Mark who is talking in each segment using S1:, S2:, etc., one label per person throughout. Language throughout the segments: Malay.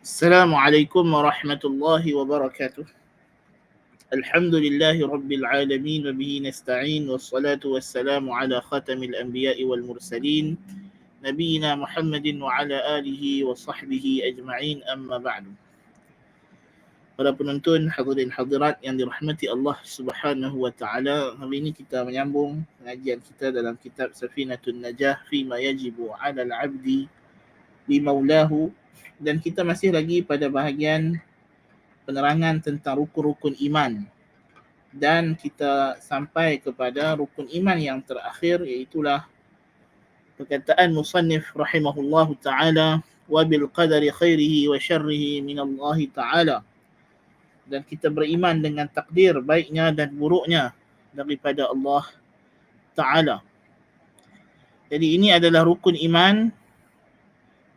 S1: Assalamualaikum warahmatullahi wabarakatuh. Alhamdulillahi rabbil alamin wa bihi nasta'in wassalatu wassalamu ala khatamil anbiya'i wal mursalin nabiyina Muhammadin wa ala alihi wa sahbihi ajma'in, amma ba'du. Para penonton, hadirin hadirat yang dirahmati Allah Subhanahu wa taala, hari ini kita menyambung pengajian kita dalam kitab Safinatun Najah fi ma yajibu 'ala al-'abdi bi maulahu, dan kita masih lagi pada bahagian penerangan tentang rukun-rukun iman, dan kita sampai kepada rukun iman yang terakhir, iaitulah perkataan musannif rahimahullahu taala, wa bil qadari khairihi wa syarrihi min Allah taala, dan kita beriman dengan takdir baiknya dan buruknya daripada Allah taala. Jadi ini adalah rukun iman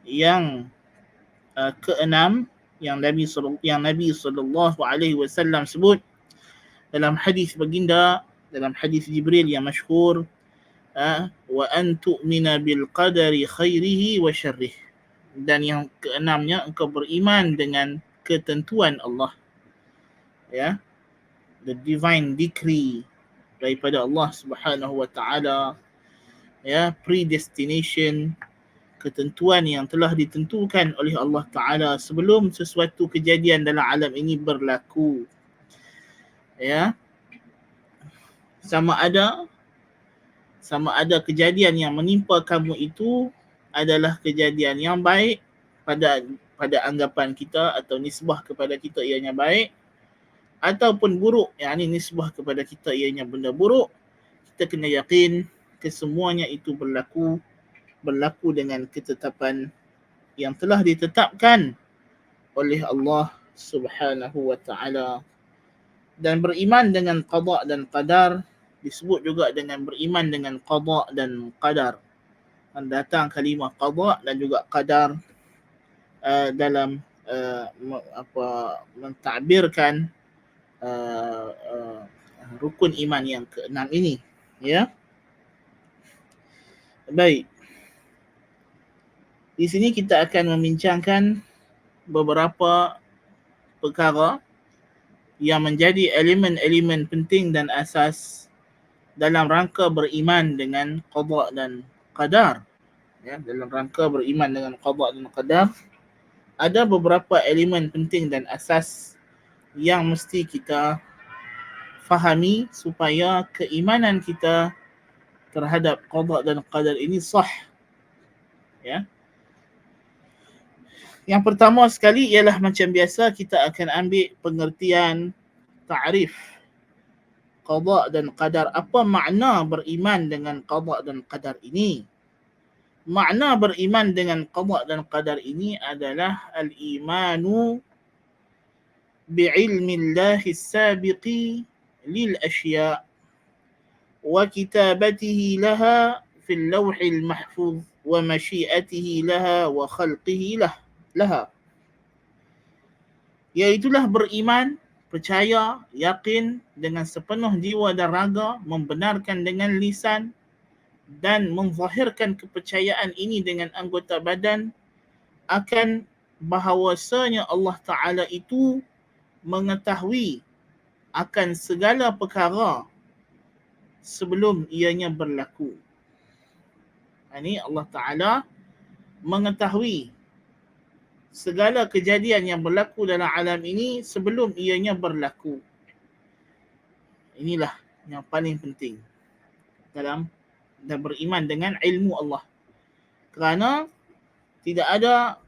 S1: yang keenam yang Nabi sallallahu alaihi wasallam sebut dalam hadis baginda, dalam hadis Jibril yang masyhur, wa an tu'mina bil qadari khairihi wa syarrih, dan yang keenamnya engkau beriman dengan ketentuan Allah, ya, the divine decree daripada Allah Subhanahu wa taala, ya, predestination, ketentuan yang telah ditentukan oleh Allah Ta'ala sebelum sesuatu kejadian dalam alam ini berlaku. Ya, sama ada kejadian yang menimpa kamu itu adalah kejadian yang baik pada anggapan kita atau nisbah kepada kita ianya baik, ataupun buruk, yakni nisbah kepada kita ianya benda buruk, kita kena yakin kesemuanya itu berlaku dengan ketetapan yang telah ditetapkan oleh Allah Subhanahu wa taala. Dan beriman dengan qada dan qadar disebut juga dengan beriman dengan qada dan qadar. Dan datang kalimah qada dan juga qadar dalam mentakbirkan rukun iman yang keenam ini, ya. Baik. Di sini kita akan membincangkan beberapa perkara yang menjadi elemen-elemen penting dan asas dalam rangka beriman dengan qada dan qadar. Ya, dalam rangka beriman dengan qada dan qadar, ada beberapa elemen penting dan asas yang mesti kita fahami supaya keimanan kita terhadap qada dan qadar ini sah. Ya. Yang pertama sekali ialah macam biasa kita akan ambil pengertian ta'rif qada dan qadar. Apa makna beriman dengan qada dan qadar ini? Makna beriman dengan qada dan qadar ini adalah al-imanu bi'ilmi Allahi sabiqi lil asya' wa kitabatihi laha fil lawhil mahfuz wa masyiatihi laha wa khalqihi laha. Iaitulah beriman, percaya, yakin dengan sepenuh jiwa dan raga, membenarkan dengan lisan, dan menzahirkan kepercayaan ini dengan anggota badan akan bahawasanya Allah Ta'ala itu mengetahui akan segala perkara sebelum ianya berlaku. Ini Allah Ta'ala mengetahui segala kejadian yang berlaku dalam alam ini sebelum ianya berlaku. Inilah yang paling penting dalam beriman dengan ilmu Allah. Kerana tidak ada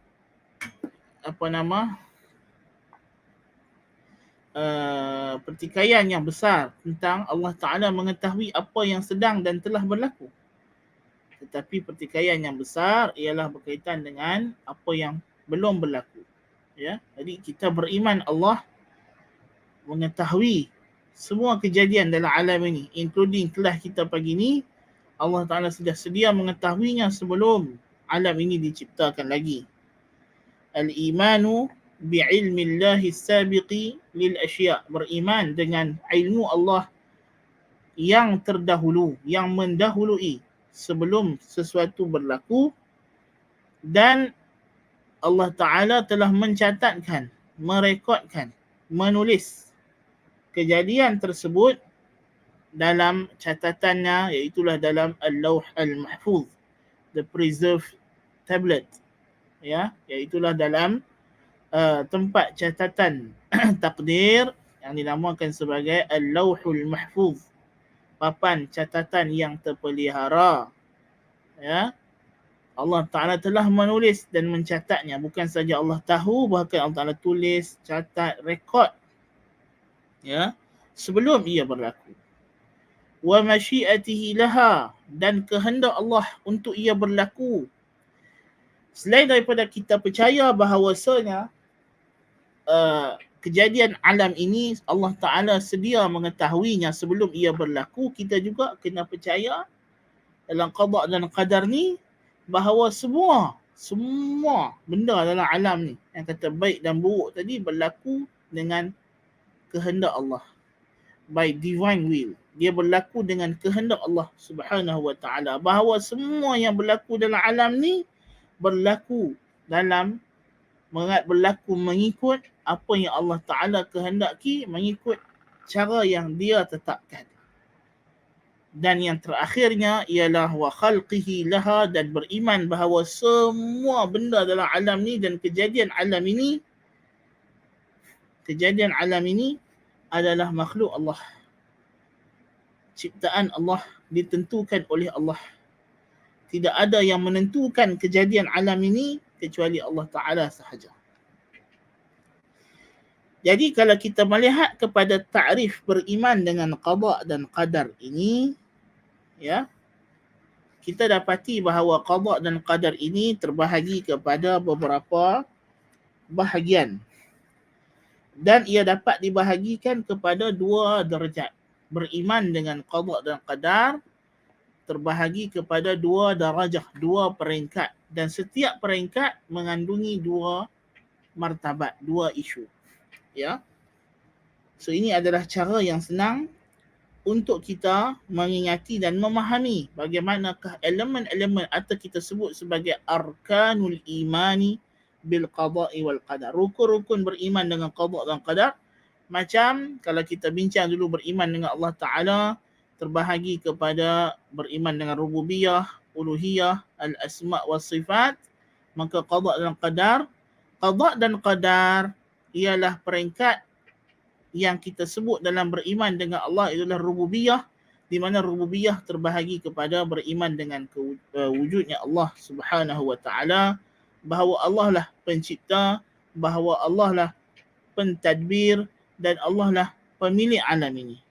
S1: pertikaian yang besar tentang Allah Ta'ala mengetahui apa yang sedang dan telah berlaku. Tetapi pertikaian yang besar ialah berkaitan dengan apa yang belum berlaku. Ya, jadi kita beriman Allah mengetahui semua kejadian dalam alam ini, including kelas kita pagi ni. Allah Ta'ala sudah sedia mengetahuinya sebelum alam ini diciptakan lagi. Al-imanu bi'ilmi Allahi sabiqi lil asya', beriman dengan ilmu Allah yang terdahulu, yang mendahului sebelum sesuatu berlaku, dan Allah Ta'ala telah mencatatkan, merekodkan, menulis kejadian tersebut dalam catatannya, iaitulah dalam Al-Lawh Al-Mahfuz, the preserved tablet, ya, iaitulah dalam tempat catatan takdir yang dinamakan sebagai Al-Lawhul Mahfuz, papan catatan yang terpelihara, ya. Allah Ta'ala telah menulis dan mencatatnya. Bukan saja Allah tahu, bahkan Allah Ta'ala tulis, catat, rekod, ya, sebelum ia berlaku. Wa masyiatihi laha, dan kehendak Allah untuk ia berlaku. Selain daripada kita percaya bahawasanya kejadian alam ini Allah Ta'ala sedia mengetahuinya sebelum ia berlaku, kita juga kena percaya dalam qada dan qadar ni bahawa semua benda dalam alam ni yang kata baik dan buruk tadi berlaku dengan kehendak Allah, by divine will. Dia berlaku dengan kehendak Allah Subhanahu wa Ta'ala. Bahawa semua yang berlaku dalam alam ni berlaku mengikut apa yang Allah Ta'ala kehendaki, mengikut cara yang dia tetapkan. Dan yang terakhirnya ialah wa khalqihi laha, dan beriman bahawa semua benda dalam alam ni dan kejadian alam ini adalah makhluk Allah, ciptaan Allah, ditentukan oleh Allah. Tidak ada yang menentukan kejadian alam ini kecuali Allah Ta'ala sahaja. Jadi kalau kita melihat kepada takrif beriman dengan qada dan qadar ini, ya, kita dapati bahawa qada dan qadar ini terbahagi kepada beberapa bahagian. Dan ia dapat dibahagikan kepada dua darjat. Beriman dengan qada dan qadar terbahagi kepada dua darajah, dua peringkat. Dan setiap peringkat mengandungi dua martabat, dua isu. Ya. So ini adalah cara yang senang untuk kita mengingati dan memahami bagaimanakah elemen-elemen atau kita sebut sebagai arkanul imani bil qada'i wal qadar. Rukun-rukun beriman dengan qada' dan qadar. Macam kalau kita bincang dulu beriman dengan Allah Ta'ala, terbahagi kepada beriman dengan rububiyah, uluhiyah, al-asma' wa sifat. Maka qada' dan qadar. Qada' dan qadar ialah peringkat yang kita sebut dalam beriman dengan Allah adalah rububiyah, di mana rububiyah terbahagi kepada beriman dengan wujudnya Allah Subhanahu wa Ta'ala, bahawa Allah lah pencipta, bahawa Allah lah pentadbir, dan Allah lah pemilik alam ini.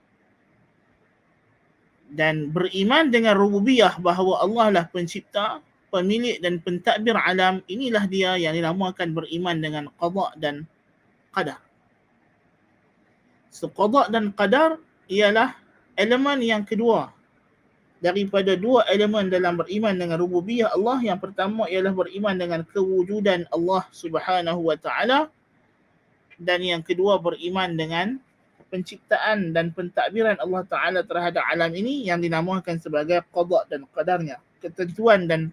S1: Dan beriman dengan rububiyah bahawa Allah lah pencipta, pemilik dan pentadbir alam, inilah dia yang dinamakan beriman dengan qada dan qadar. So qada dan qadar ialah elemen yang kedua daripada dua elemen dalam beriman dengan rububiyah Allah. Yang pertama ialah beriman dengan kewujudan Allah Subhanahu wa Ta'ala, dan yang kedua beriman dengan penciptaan dan pentadbiran Allah Ta'ala terhadap alam ini yang dinamakan sebagai qada dan qadarnya, ketentuan dan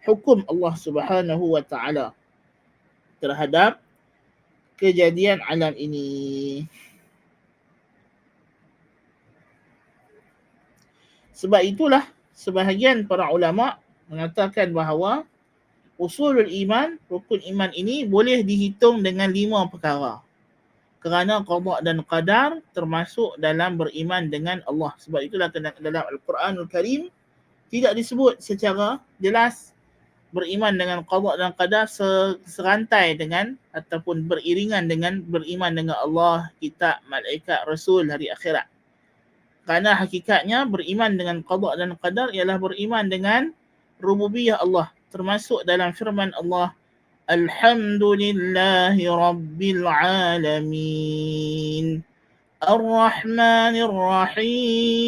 S1: hukum Allah Subhanahu wa Ta'ala terhadap kejadian alam ini. Sebab itulah sebahagian para ulama mengatakan bahawa usulul iman, rukun iman ini boleh dihitung dengan 5 perkara. Kerana qada dan qadar termasuk dalam beriman dengan Allah. Sebab itulah dalam Al-Quranul Karim tidak disebut secara jelas beriman dengan qada dan qadar serantai dengan ataupun beriringan dengan beriman dengan Allah, kitab, malaikat, rasul, hari akhirat. Kerana hakikatnya beriman dengan qada dan qadar ialah beriman dengan rububiyah Allah. Termasuk dalam firman Allah, Alhamdulillahi Rabbil Alamin, Ar-Rahmanir Rahim,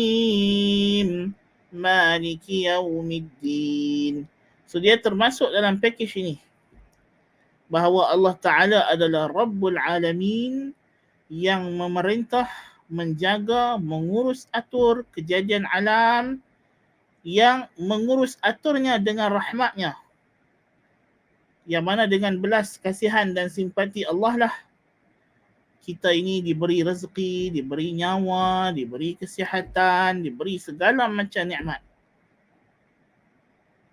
S1: Maliki Yawmiddin. So dia termasuk dalam package ini, bahawa Allah Ta'ala adalah Rabbul Alamin, yang memerintah, menjaga, mengurus atur kejadian alam, yang mengurus aturnya dengan rahmatnya. yang mana dengan belas kasihan dan simpati Allah lah kita ini diberi rezeki, diberi nyawa, diberi kesihatan, diberi segala macam nikmat.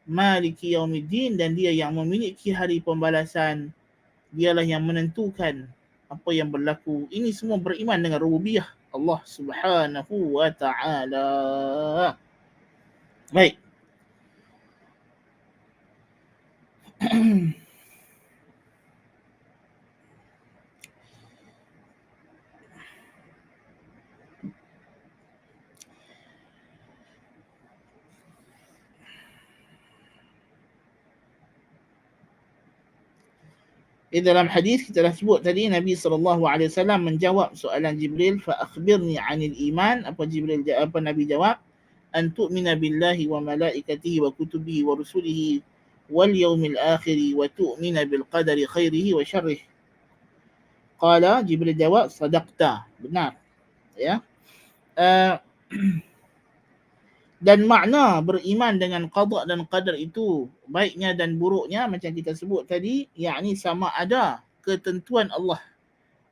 S1: Maliki yaumiddin, dan dia yang memiliki hari pembalasan. Dialah yang menentukan apa yang berlaku. Ini semua beriman dengan rububiyah Allah Subhanahu wa ta'ala. Baik. Di dalam hadis kita dah sebut tadi, Nabi SAW menjawab soalan Jibril, fa akhbirni 'anil iman. Apa Nabi jawab? An tu'mina billahi wa malaikatihi wa kutubihi wa rusulihi wal yawmil akhir wa tu'mina bil qadari khairihi wa syarrihi. Qala, Jibril jawab, sadaqta, benar. Ya. Dan makna beriman dengan qada dan qadar itu, baiknya dan buruknya macam kita sebut tadi, yakni sama ada ketentuan Allah.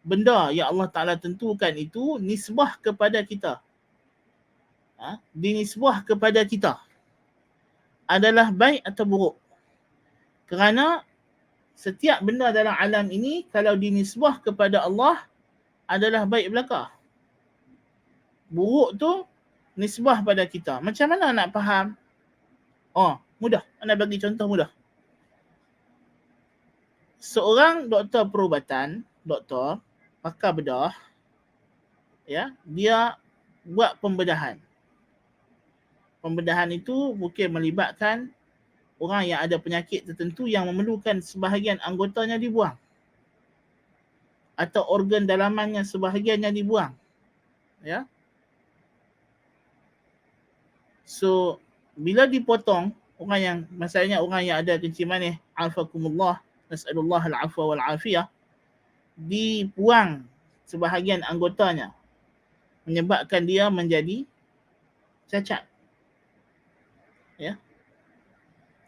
S1: Benda yang Allah Ta'ala tentukan itu nisbah kepada kita. Dinisbah kepada kita. Adalah baik atau buruk. Kerana setiap benda dalam alam ini kalau dinisbah kepada Allah adalah baik belaka. Buruk tu nisbah pada kita. Macam mana nak faham? Mudah. Anda bagi contoh mudah. Seorang doktor perubatan, doktor pakar bedah, ya, dia buat pembedahan. Pembedahan itu mungkin melibatkan orang yang ada penyakit tertentu yang memerlukan sebahagian anggotanya dibuang. Atau organ dalamannya sebahagiannya dibuang. Ya. So, bila dipotong, masalahnya orang yang ada kencing manis, afakumullah, nas'alullah al-afwa wal-afiyah, dibuang sebahagian anggotanya, menyebabkan dia menjadi cacat. Ya.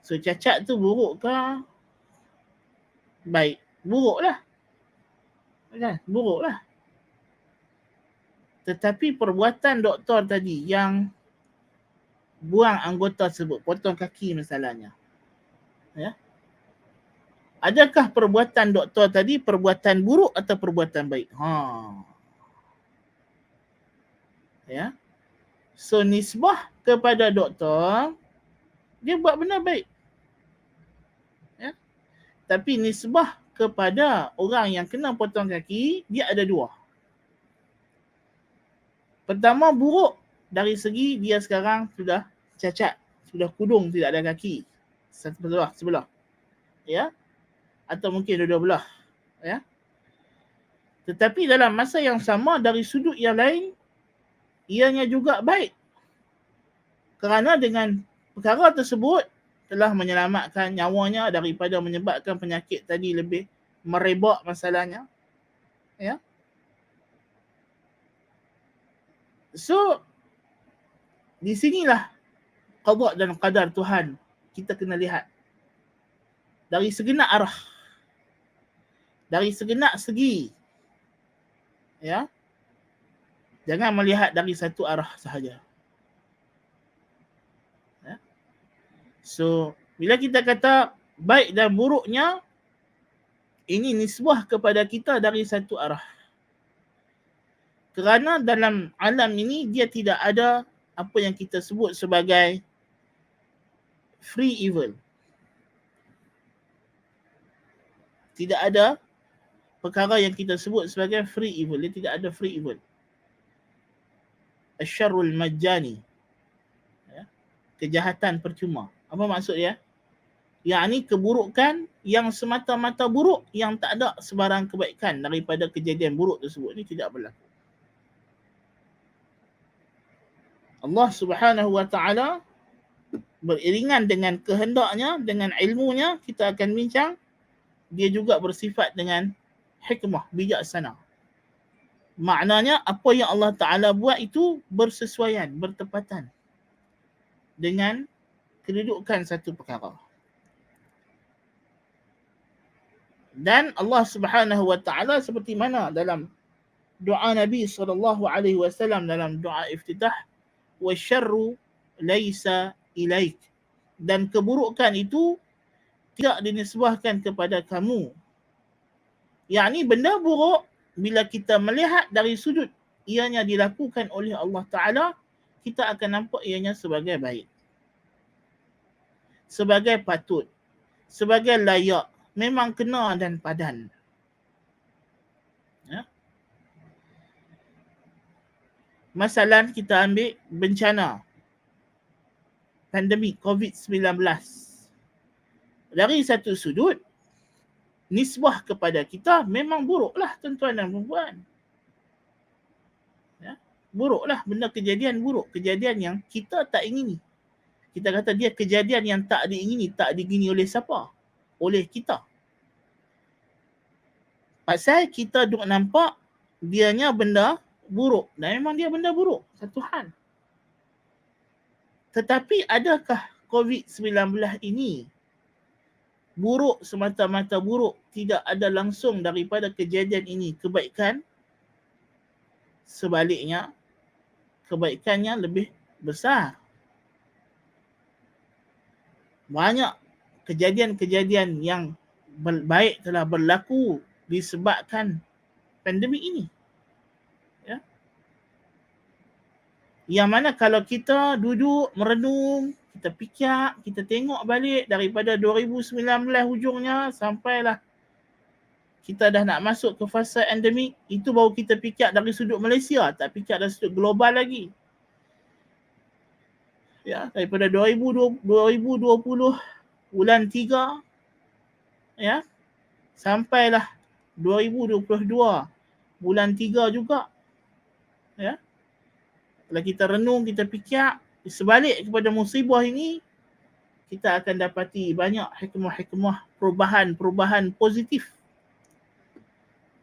S1: So, cacat tu buruk ke baik? Buruklah. Kan? Buruklah. Tetapi perbuatan doktor tadi yang buang anggota tersebut, potong kaki misalnya, ya, adakah perbuatan doktor tadi perbuatan buruk atau perbuatan baik? Ya. So nisbah kepada doktor, dia buat benda baik. Ya. Tapi nisbah kepada orang yang kena potong kaki, dia ada dua. Pertama, buruk dari segi dia sekarang sudah cacat, sudah kudung, tidak ada kaki. Sebelah. Ya. Atau mungkin dua-dua belah. Ya. Tetapi dalam masa yang sama, dari sudut yang lain, ianya juga baik. Kerana dengan perkara tersebut telah menyelamatkan nyawanya daripada menyebabkan penyakit tadi lebih merebak masalahnya. Ya. So, di sinilah qada dan qadar Tuhan kita kena lihat dari segenap arah, dari segenap segi. Ya. Jangan melihat dari satu arah sahaja. Ya. So, bila kita kata baik dan buruknya, ini nisbah kepada kita dari satu arah. Kerana dalam alam ini dia tidak ada apa yang kita sebut sebagai free evil. Tidak ada perkara yang kita sebut sebagai free evil. Dia tidak ada free evil. Asyarrul majani. Ya. Kejahatan percuma. Apa maksud dia? Yakni keburukan yang semata-mata buruk, yang tak ada sebarang kebaikan daripada kejadian buruk tersebut. Ini tidak berlaku. Allah Subhanahu wa ta'ala beriringan dengan kehendaknya, dengan ilmunya, kita akan bincang, dia juga bersifat dengan hikmah, bijaksana. Maknanya apa yang Allah Ta'ala buat itu bersesuaian, bertepatan dengan kedudukan satu perkara. Dan Allah Subhanahu wa taala seperti mana dalam doa Nabi SAW dalam doa iftitah, wasyarru laisa ilaik, dan keburukan itu tidak dinisbahkan kepada kamu. Yakni benda buruk bila kita melihat dari sudut ianya dilakukan oleh Allah Ta'ala, kita akan nampak ianya sebagai baik, sebagai patut, sebagai layak, memang kena dan padan. Ya? Masalah kita ambil bencana pandemik COVID-19. Dari satu sudut, nisbah kepada kita memang buruklah tuan-tuan dan puan-puan. Ya? Buruklah, benda kejadian buruk, kejadian yang kita tak ingini. Kita kata dia kejadian yang tak diingini, tak diingini oleh siapa? Oleh kita. Pasal kita duk nampak dianya benda buruk, dan memang dia benda buruk, satu hal. Tetapi adakah COVID-19 ini buruk semata-mata buruk, tidak ada langsung daripada kejadian ini kebaikan? Sebaliknya, kebaikannya lebih besar. Banyak kejadian-kejadian yang baik telah berlaku disebabkan pandemik ini. Ya. Yang mana kalau kita duduk merenung, kita fikir, kita tengok balik daripada 2019 hujungnya sampailah kita dah nak masuk ke fasa endemik, itu baru kita fikir dari sudut Malaysia, tak fikir dari sudut global lagi. Ya, daripada 2020 bulan 3 ya, sampailah 2022 bulan 3 juga. Ya. Kalau kita renung, kita fikir sebalik kepada musibah ini, kita akan dapati banyak hikmah-hikmah, perubahan-perubahan positif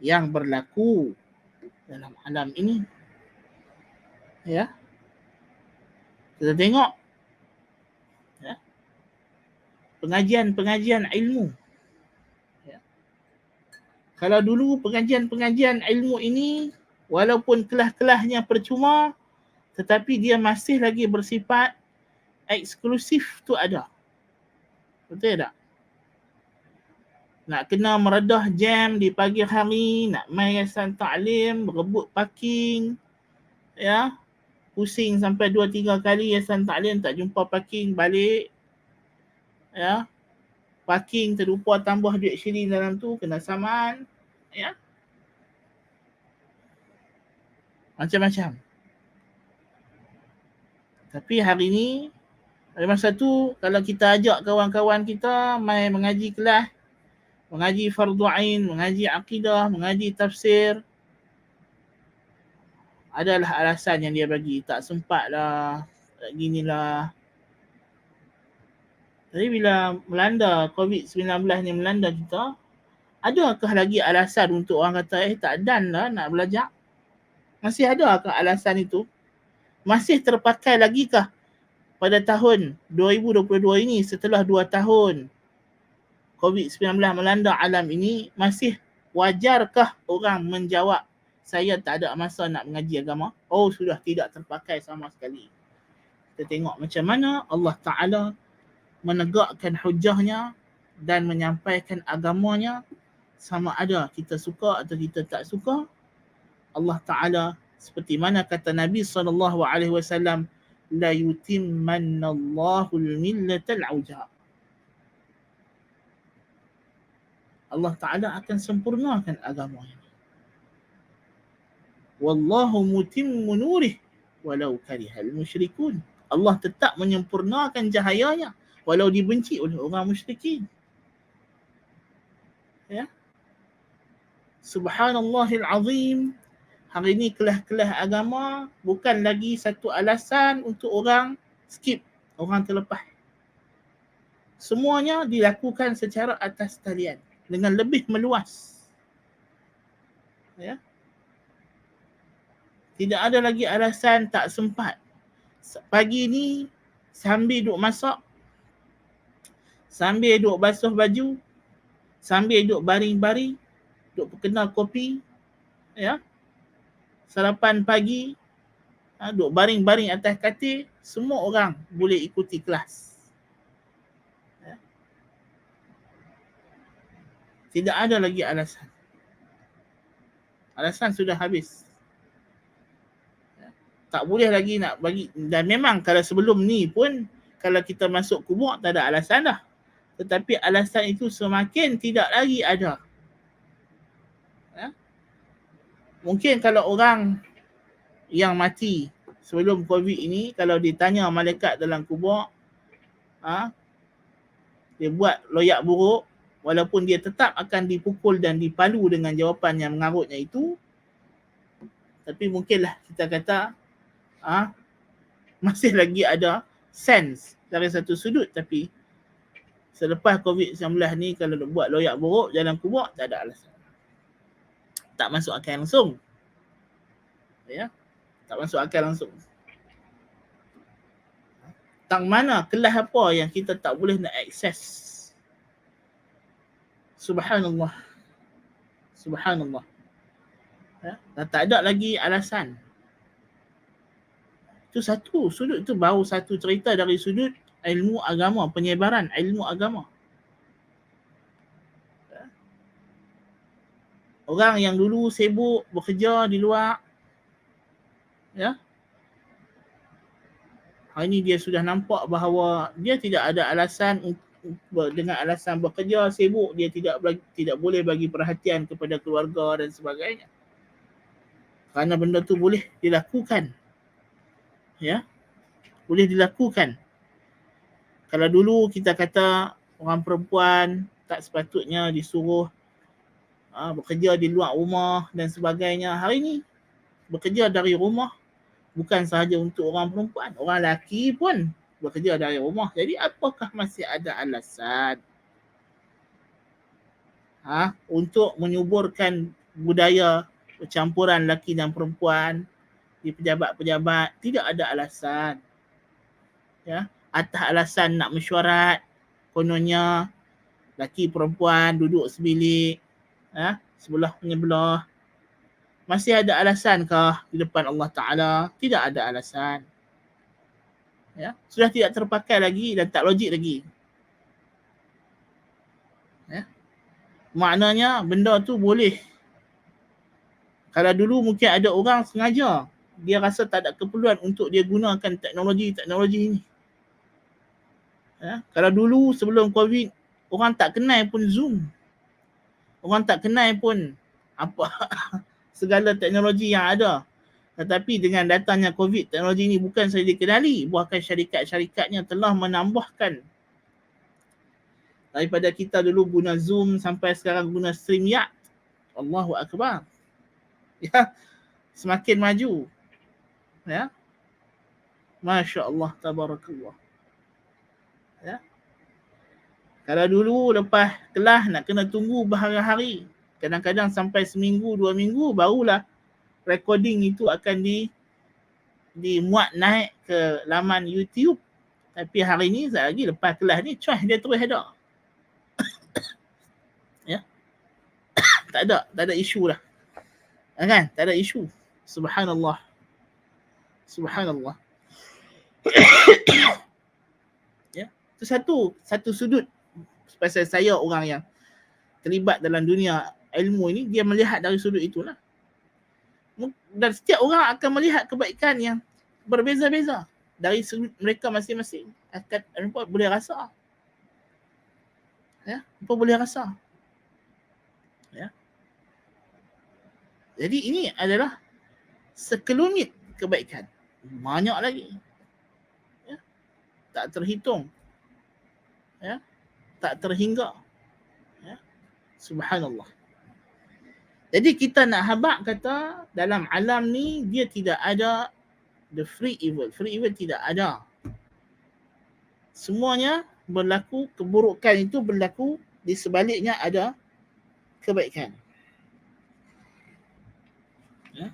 S1: yang berlaku dalam alam ini. Ya. Kita tengok ya, pengajian-pengajian ilmu. Ya. Kalau dulu pengajian-pengajian ilmu ini walaupun kelas-kelasnya percuma, tetapi dia masih lagi bersifat eksklusif tu ada. Betul tak? Nak kena meredah jam di pagi hari, nak main yayasan taklim, berebut parking, ya, pusing sampai 2-3 kali yayasan taklim tak jumpa parking, balik, ya, parking terlupa tambah duit shilling dalam tu, kena saman, ya, macam-macam. Tapi hari ni, pada masa tu, kalau kita ajak kawan-kawan kita main mengaji kelas, mengaji fardu ain, mengaji akidah, mengaji tafsir, adalah alasan yang dia bagi, tak sempat lah, tak ginilah. Tapi bila melanda COVID-19 ni melanda kita, adakah lagi alasan untuk orang kata tak dan lah nak belajar? Masih adakah alasan itu? Masih terpakai lagikah pada tahun 2022 ini, setelah 2 tahun COVID-19 melanda alam ini, masih wajarkah orang menjawab saya tak ada masa nak mengaji agama? Oh, sudah tidak terpakai sama sekali. Kita tengok macam mana Allah Ta'ala menegakkan hujahnya dan menyampaikan agamanya, sama ada kita suka atau kita tak suka. Allah Ta'ala seperti mana kata Nabi SAW, la yutimmanallahu al-millatal auja. Allah Ta'ala akan sempurnakan agama ini. Wallahu mutimmu nurih walau karihal musyrikun. Allah tetap menyempurnakan cahayanya walau dibenci oleh orang musyrikin. Ya. Subhanallahil azim. Hari ini kelas-kelas agama bukan lagi satu alasan untuk orang skip, orang terlepas. Semuanya dilakukan secara atas talian dengan lebih meluas. Ya. Tidak ada lagi alasan tak sempat. Pagi ni sambil duk masak, sambil duk basuh baju, sambil duduk baring-baring, duduk kenal kopi, ya, sarapan pagi, duduk baring-baring atas katil, semua orang boleh ikuti kelas. Ya. Tidak ada lagi alasan. Alasan sudah habis. Ya. Tak boleh lagi nak bagi. Dan memang kalau sebelum ni pun, kalau kita masuk kubur tak ada alasan dah. Tetapi alasan itu semakin tidak lagi ada. Ya. Mungkin kalau orang yang mati sebelum COVID ini, kalau ditanya malaikat dalam kubur, dia buat loyak buruk, walaupun dia tetap akan dipukul dan dipalu dengan jawapan yang mengarutnya itu, tapi mungkinlah kita kata masih lagi ada sense dari satu sudut. Tapi selepas COVID-19 ni, kalau buat loyak buruk dalam kubur, tak ada alasan. Tak masuk akal langsung. Ya, tak masuk akal langsung. Tang mana kelas apa yang kita tak boleh nak akses? Subhanallah. Subhanallah. Ya, dan tak ada lagi alasan. Itu satu sudut, itu baru satu cerita dari sudut ilmu agama, penyebaran ilmu agama. Ya. Orang yang dulu sibuk bekerja di luar, ya, hari ini dia sudah nampak bahawa dia tidak ada alasan, dengan alasan bekerja sibuk, dia tidak boleh bagi perhatian kepada keluarga dan sebagainya. Kerana benda tu boleh dilakukan. Ya, boleh dilakukan. Kalau dulu kita kata orang perempuan tak sepatutnya disuruh bekerja di luar rumah dan sebagainya, hari ini bekerja dari rumah bukan sahaja untuk orang perempuan, orang lelaki pun bekerja dari rumah. Jadi apakah masih ada alasan untuk menyuburkan budaya percampuran lelaki dan perempuan di pejabat-pejabat? Tidak ada alasan. Ya, atas alasan nak mesyuarat, kononnya lelaki perempuan duduk sebilik, sebelah menyebelah. Masih ada alasankah di depan Allah Ta'ala? Tidak ada alasan. Ya, sudah tidak terpakai lagi dan tak logik lagi. Ya. Maknanya benda tu boleh. Kalau dulu mungkin ada orang sengaja, dia rasa tak ada keperluan untuk dia gunakan teknologi ni. Ya. Kalau dulu sebelum COVID, orang tak kenal pun Zoom. Orang tak kenal pun apa segala teknologi yang ada. Tetapi dengan datangnya COVID, teknologi ini bukan sahaja dikenali, bahkan syarikat-syarikatnya telah menambahkan. Daripada kita dulu guna Zoom sampai sekarang guna StreamYard. Allahu Akbar. Ya, semakin maju. Ya. Masya Allah, tabarakallah. Ya. Kalau dulu lepas kelas nak kena tunggu berhari-hari, kadang-kadang sampai seminggu, 2 minggu, barulah recording itu akan dimuat naik ke laman YouTube. Tapi hari ni, sekejap lagi lepas kelas ni, cuah dia terus ada. Ya. Tak ada isu dah. Kan? Tak ada isu. Subhanallah. Subhanallah. Ya. Itu satu sudut. Pasal saya orang yang terlibat dalam dunia ilmu ini, dia melihat dari sudut itulah. Dan setiap orang akan melihat kebaikan yang berbeza-beza dari sudut mereka masing-masing. Apa boleh rasa. Ya, apa boleh rasa. Ya. Jadi ini adalah sekelumit kebaikan. Banyak lagi. Ya. Tak terhitung. Ya. Tak terhingga. Ya. Subhanallah. Jadi kita nak habaq kata dalam alam ni dia tidak ada the free evil. Free evil tidak ada. Semuanya berlaku, keburukan itu berlaku, di sebaliknya ada kebaikan. Ya.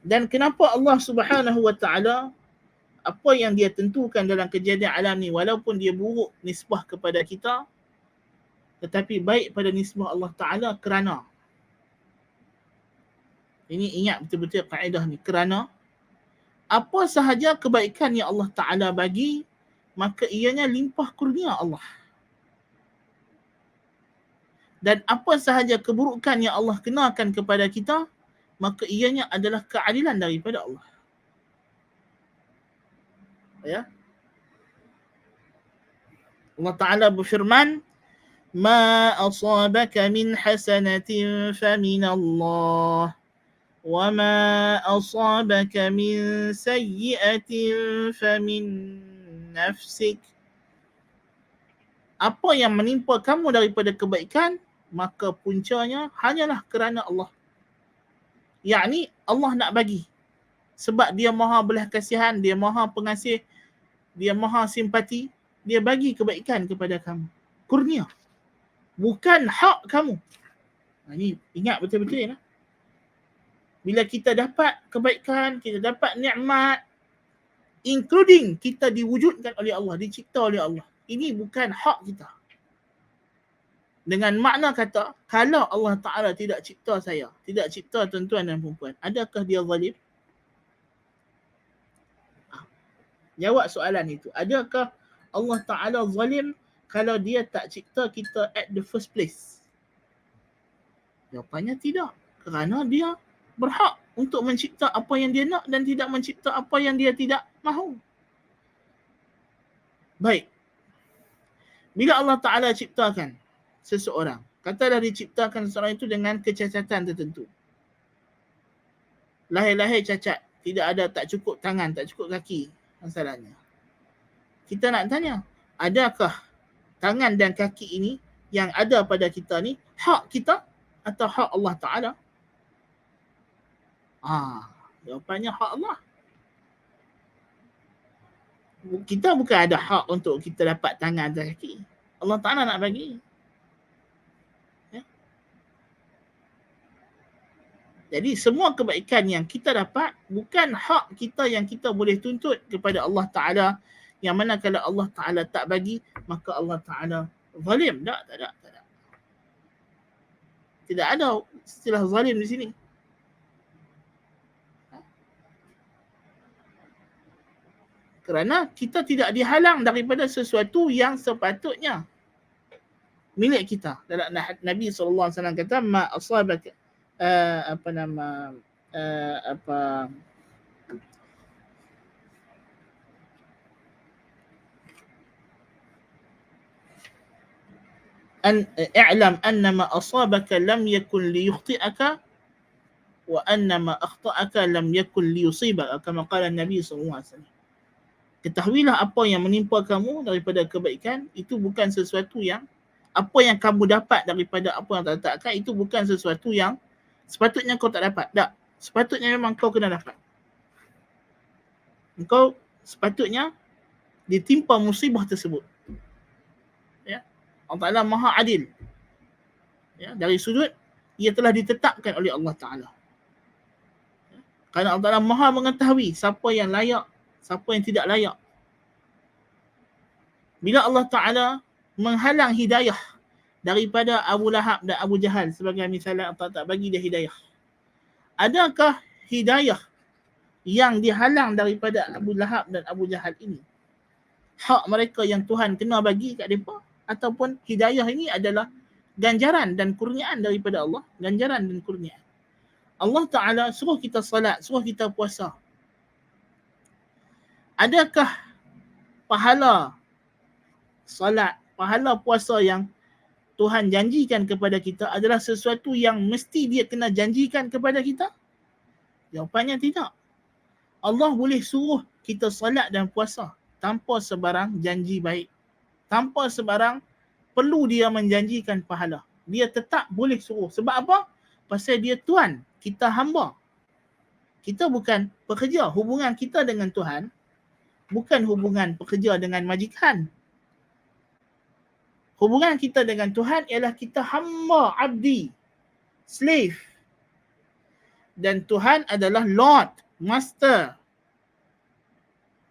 S1: Dan kenapa Allah Subhanahu Wa Ta'ala, apa yang dia tentukan dalam kejadian alam ni, walaupun dia buruk nisbah kepada kita, tetapi baik pada nisbah Allah Ta'ala kerana. Ini ingat betul-betul kaedah ni. Kerana apa sahaja kebaikan yang Allah Ta'ala bagi, maka ianya limpah kurnia Allah. Dan apa sahaja keburukan yang Allah kenakan kepada kita, maka ianya adalah keadilan daripada Allah. Ya. Allah Ta'ala berfirman, "Ma asabaka min hasanatin famin Allah, wa ma asabaka min sayyi'atin famin nafsik." Apa yang menimpa kamu daripada kebaikan, maka puncanya hanyalah kerana Allah. Yakni Allah nak bagi. Sebab dia maha belas kasihan, dia maha pengasih, dia maha simpati, dia bagi kebaikan kepada kamu. Kurnia. Bukan hak kamu. Ini ingat betul-betul ya. Bila kita dapat kebaikan, kita dapat nikmat, including kita diwujudkan oleh Allah, dicipta oleh Allah. Ini bukan hak kita. Dengan makna kata, kalau Allah Ta'ala tidak cipta saya, tidak cipta tuan-tuan dan perempuan, adakah dia zalim? Jawab soalan itu. Adakah Allah Ta'ala zalim kalau dia tak cipta kita at the first place? Jawapannya tidak. Kerana dia berhak untuk mencipta apa yang dia nak dan tidak mencipta apa yang dia tidak mahu. Baik. Bila Allah Ta'ala ciptakan seseorang, katalah diciptakan seseorang itu dengan kecacatan tertentu. Lahir-lahir cacat, tidak ada, tak cukup tangan, tak cukup kaki masalahnya. Kita nak tanya, adakah tangan dan kaki ini yang ada pada kita ni hak kita atau hak Allah Ta'ala? Jawapannya hak Allah. Kita bukan ada hak untuk kita dapat tangan dan kaki. Allah Ta'ala nak bagi. Ya? Jadi semua kebaikan yang kita dapat bukan hak kita yang kita boleh tuntut kepada Allah Ta'ala, yang mana kalau Allah Ta'ala tak bagi, maka Allah Ta'ala zalim. Tak ada. Tidak ada istilah zalim di sini. Kerana kita tidak dihalang daripada sesuatu yang sepatutnya milik kita. Dalam Nabi SAW kata, ma asabaka i'lam annama asabaka lam yakun liyukhti'aka wa annama akhta'aka lam yakun liyusibaka, kama qala Nabi SAW. Ketahuilah apa yang menimpa kamu daripada kebaikan itu bukan sesuatu yang, apa yang kamu dapat daripada apa yang tak letakkan itu bukan sesuatu yang sepatutnya kau tak dapat. Tak. Sepatutnya memang kau kena dapat. Engkau sepatutnya ditimpa musibah tersebut. Ya. Allah Ta'ala Maha Adil. Ya. Dari sudut ia telah ditetapkan oleh Allah Ta'ala. Ya. Kerana Allah Ta'ala Maha mengetahui siapa yang layak, siapa yang tidak layak. Bila Allah Ta'ala menghalang hidayah daripada Abu Lahab dan Abu Jahal, sebagai misalnya Allah tak bagi dia hidayah, adakah hidayah yang dihalang daripada Abu Lahab dan Abu Jahal ini hak mereka yang Tuhan kena bagi kat mereka, ataupun hidayah ini adalah ganjaran dan kurniaan daripada Allah? Ganjaran dan kurniaan. Allah Ta'ala suruh kita salat, suruh kita puasa. Adakah pahala salat, pahala puasa yang Tuhan janjikan kepada kita adalah sesuatu yang mesti dia kena janjikan kepada kita? Jawapannya tidak. Allah boleh suruh kita salat dan puasa tanpa sebarang janji baik, tanpa sebarang perlu dia menjanjikan pahala. Dia tetap boleh suruh. Sebab apa? Pasal dia Tuhan, kita hamba. Kita bukan pekerja. Hubungan kita dengan Tuhan bukan hubungan pekerja dengan majikan. Hubungan kita dengan Tuhan ialah kita hamba, abdi, slave. Dan Tuhan adalah Lord, Master.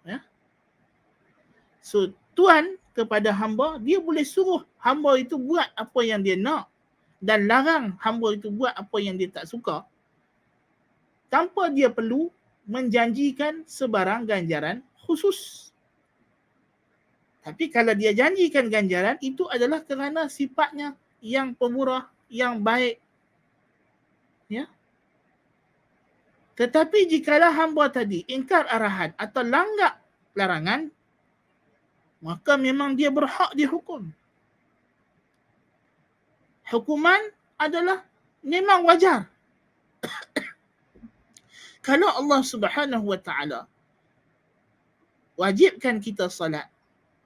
S1: Ya? So, Tuhan kepada hamba, dia boleh suruh hamba itu buat apa yang dia nak dan larang hamba itu buat apa yang dia tak suka, tanpa dia perlu menjanjikan sebarang ganjaran khusus. Tapi kalau dia janjikan ganjaran, itu adalah kerana sifatnya yang pemurah, yang baik. Ya. Tetapi jikalau hamba tadi ingkar arahan atau langgar larangan, maka memang dia berhak dihukum. Hukuman adalah memang wajar. Kalau Allah Subhanahu wa taala wajibkan kita salat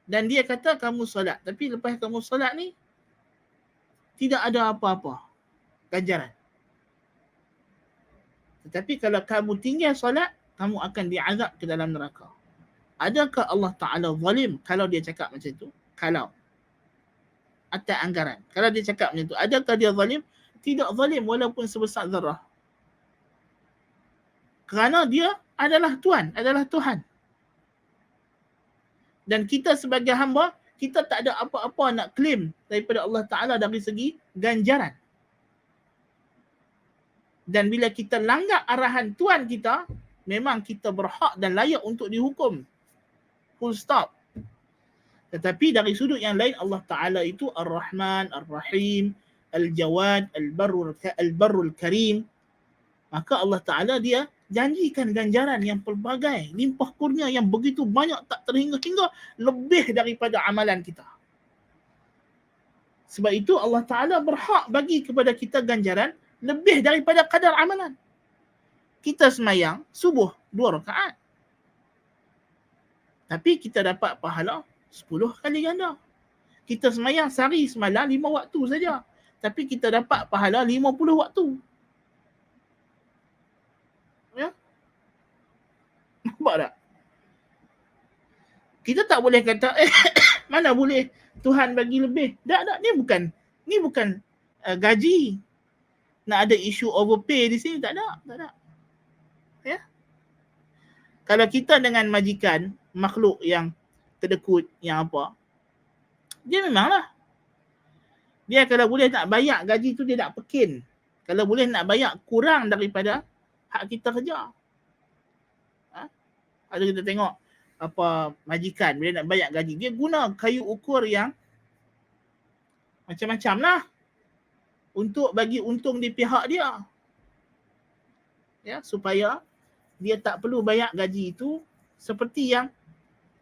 S1: dan dia kata kamu salat, tapi lepas kamu salat ni tidak ada apa-apa ganjaran. Tetapi kalau kamu tinggal salat, kamu akan diazab ke dalam neraka. Adakah Allah Ta'ala zalim kalau dia cakap macam tu? Kalau. Atas anggaran. Kalau dia cakap macam tu, adakah dia zalim? Tidak zalim walaupun sebesar zarah. Kerana dia adalah Tuhan, adalah Tuhan. Dan kita sebagai hamba, kita tak ada apa-apa nak claim daripada Allah Ta'ala dari segi ganjaran. Dan bila kita langgar arahan Tuhan kita, memang kita berhak dan layak untuk dihukum. Full stop. Tetapi dari sudut yang lain, Allah Ta'ala itu Ar-Rahman, Ar-Rahim, Al-Jawad, Al-Barrul Karim. Maka Allah Ta'ala dia janjikan ganjaran yang pelbagai, limpah kurnia yang begitu banyak tak terhingga-hingga, lebih daripada amalan kita. Sebab itu Allah Ta'ala berhak bagi kepada kita ganjaran lebih daripada kadar amalan. Kita semayang subuh 2 rakaat, tapi kita dapat pahala 10 kali ganda. Kita semayang sehari semalam 5 waktu saja, tapi kita dapat pahala 50 waktu. Ya? Nampak tak? Kita tak boleh kata mana boleh Tuhan bagi lebih. Tak, ni bukan gaji. Nak ada isu overpay di sini, tak ada. Ya. Kalau kita dengan majikan, makhluk yang kedekut, yang apa, dia memanglah. Dia kalau boleh nak bayar gaji tu, dia nak pekin. Kalau boleh nak bayar kurang daripada hak kita kerja. Ada kita tengok apa majikan bila nak bayar gaji, dia guna kayu ukur yang macam-macam lah untuk bagi untung di pihak dia. Ya, supaya dia tak perlu bayar gaji itu seperti yang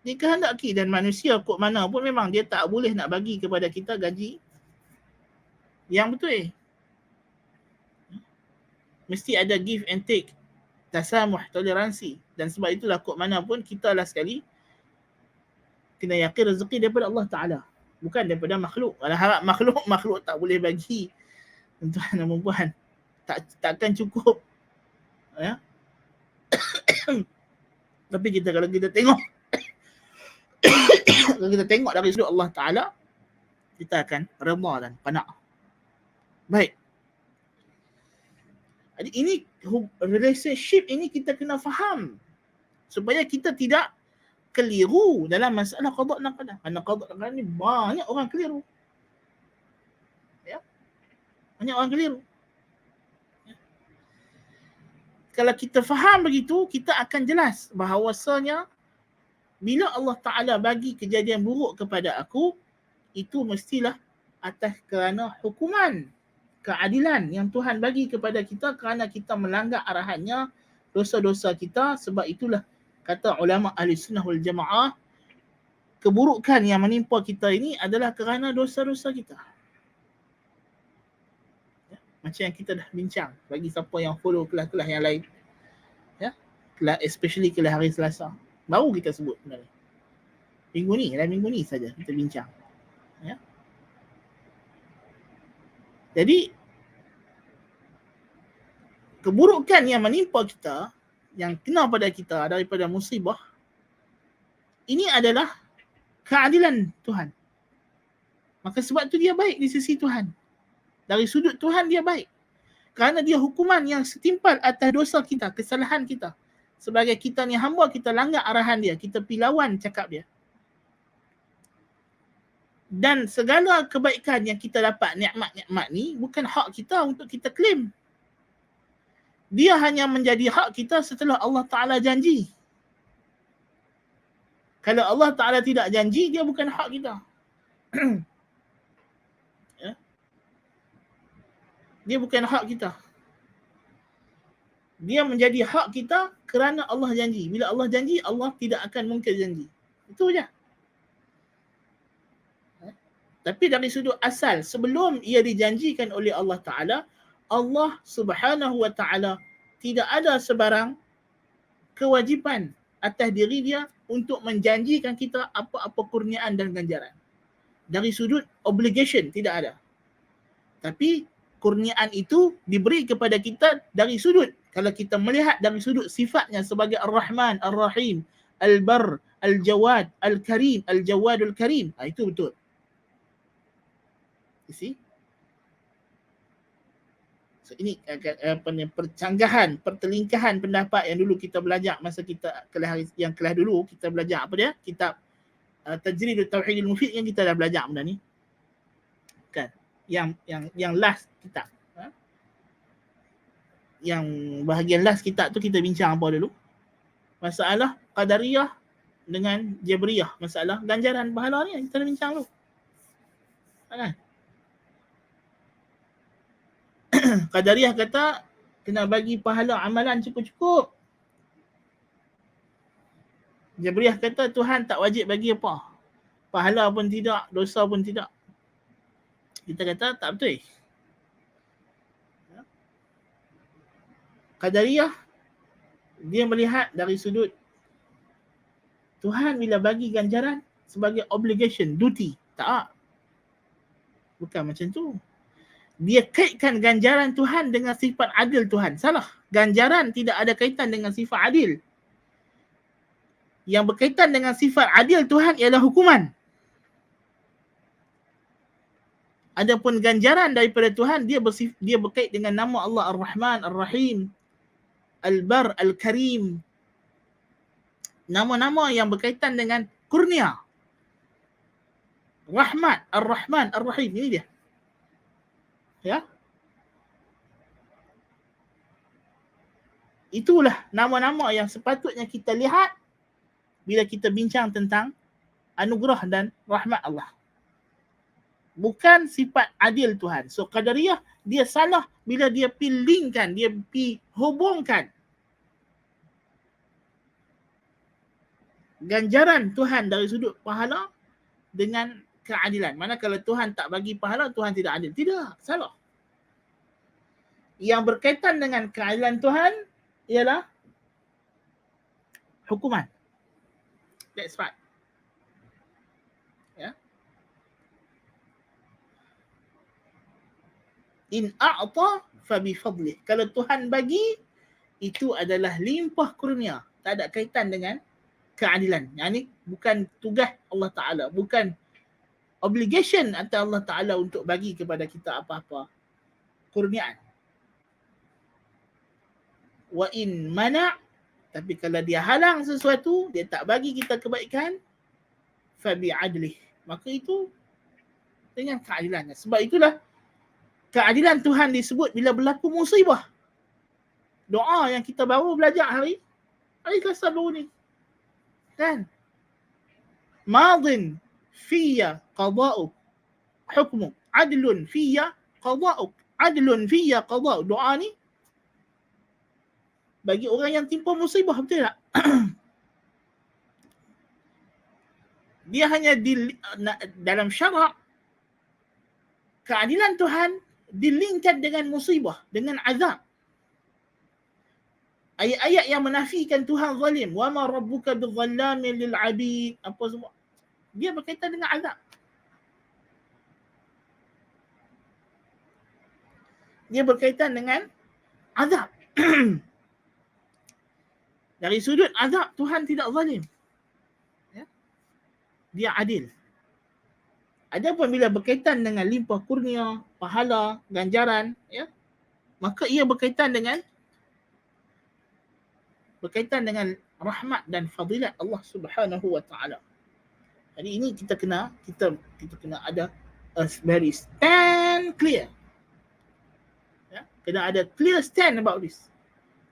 S1: dikehendaki. Dan manusia kok mana pun memang dia tak boleh nak bagi kepada kita gaji yang betul. Mesti ada give and take, tasamuh, toleransi. Dan sebab itulah kok mana pun kita lah sekali kena yakin rezeki daripada Allah Ta'ala, bukan daripada makhluk. Kalau harap makhluk tak boleh bagi, tuan dan puan, takkan cukup. Ya. Tapi kalau kita tengok kalau kita tengok dari sudut Allah Ta'ala, kita akan redha dan qana'. Baik. Jadi ini relationship ini kita kena faham supaya kita tidak keliru dalam masalah qada dan qadar. Kerana qada dan qadar ni banyak orang keliru. Ya. Banyak orang keliru. Ya. Kalau kita faham begitu, kita akan jelas bahawasanya bila Allah Ta'ala bagi kejadian buruk kepada aku, itu mestilah atas kerana hukuman, keadilan yang Tuhan bagi kepada kita kerana kita melanggar arahannya, dosa-dosa kita. Sebab itulah kata ulama ahli sunnah wal jamaah, keburukan yang menimpa kita ini adalah kerana dosa-dosa kita. Ya, macam yang kita dah bincang bagi siapa yang follow kelas-kelas yang lain. Ya, kelas, especially kelas hari Selasa. Baru kita sebut sebenarnya. Minggu ni saja kita bincang. Ya. Jadi keburukan yang menimpa kita, yang kena pada kita daripada musibah, ini adalah keadilan Tuhan. Maka sebab tu dia baik di sisi Tuhan. Dari sudut Tuhan dia baik. Kerana dia hukuman yang setimpal atas dosa kita, kesalahan kita. Sebagai kita ni hamba, kita langgar arahan dia, kita pergi lawan cakap dia. Dan segala kebaikan yang kita dapat, nikmat-nikmat ni bukan hak kita untuk kita claim. Dia hanya menjadi hak kita setelah Allah Ta'ala janji. Kalau Allah Ta'ala tidak janji, dia bukan hak kita. Ya? Dia bukan hak kita. Dia menjadi hak kita kerana Allah janji. Bila Allah janji, Allah tidak akan mungkir janji. Itu je. Tapi dari sudut asal, sebelum ia dijanjikan oleh Allah Ta'ala, Allah Subhanahu Wa Ta'ala tidak ada sebarang kewajipan atas diri dia untuk menjanjikan kita apa-apa kurniaan dan ganjaran. Dari sudut obligation, tidak ada. Tapi kurniaan itu diberi kepada kita dari sudut, kalau kita melihat dari sudut sifatnya sebagai Ar-Rahman, Ar-Rahim, Al-Bar, Al-Jawad, Al-Karim, Al-Jawadul Karim. Itu betul. You see? So, ini percanggahan, pertelingkahan pendapat yang dulu kita belajar masa kita kelas dulu, kita belajar apa dia? Kitab Tajridut Tauhidil Mufid yang kita dah belajar benda ni. Kan? Yang last kitab. Yang bahagian last kitab tu kita bincang apa dulu? Masalah Qadariyah dengan Jabriyah. Masalah ganjaran pahala ni kita dah bincang dulu. Kan? Qadariyah kata kena bagi pahala amalan cukup-cukup. Jabriyah kata Tuhan tak wajib bagi apa. Pahala pun tidak, dosa pun tidak. Kita kata tak betul. Qadariyah dia melihat dari sudut Tuhan bila bagi ganjaran sebagai obligation, duty. Tak. Bukan macam tu. Dia kaitkan ganjaran Tuhan dengan sifat adil Tuhan. Salah. Ganjaran tidak ada kaitan dengan sifat adil. Yang berkaitan dengan sifat adil Tuhan ialah hukuman. Adapun ganjaran daripada Tuhan, dia berkait dengan nama Allah Ar-Rahman, Ar-Rahim, Al-Bar, Al-Karim. Nama-nama yang berkaitan dengan kurnia. Rahmat, Ar-Rahman, Ar-Rahim. Ini dia. Ya. Itulah nama-nama yang sepatutnya kita lihat bila kita bincang tentang anugerah dan rahmat Allah. Bukan sifat adil Tuhan. So Qadariyah dia salah bila dia pilingkan, dia hubungkan ganjaran Tuhan dari sudut pahala dengan keadilan. Mana kalau Tuhan tak bagi pahala, Tuhan tidak adil. Tidak, salah. Yang berkaitan dengan keadilan Tuhan ialah hukuman. That's right. Ya. In a'ta fa bi fadlih. Kalau Tuhan bagi, itu adalah limpah kurnia. Tak ada kaitan dengan keadilan. Yang ini bukan tugas Allah Ta'ala. Bukan obligation atas Allah Ta'ala untuk bagi kepada kita apa-apa kurniaan. Wa in mana', tapi kalau dia halang sesuatu, dia tak bagi kita kebaikan, fa bi adlih. Maka itu dengan keadilannya. Sebab itulah keadilan Tuhan disebut bila berlaku musibah. Doa yang kita baru belajar hari Selasa baru ni. Kan? Madin fiyya qada'uk hukmuk, adlun fiyya qada'uk, adlun fiyya qada'uk. Doa ni bagi orang yang timpa musibah, betul tak? Dia hanya dalam syarak keadilan Tuhan dilingkat dengan musibah, dengan azab. Ayat-ayat yang menafikan Tuhan zalim, wa ma rabbuka bizzallamin lil abid, apa semua, dia berkaitan dengan azab. Dia berkaitan dengan azab. Dari sudut azab, Tuhan tidak zalim. Ya? Dia adil. Adapun bila berkaitan dengan limpah kurnia, pahala, ganjaran, ya, maka ia berkaitan dengan rahmat dan fadilat Allah Subhanahu wa Ta'ala. Jadi ini kita kena ada a very stand clear. Ya, kena ada clear stand about this.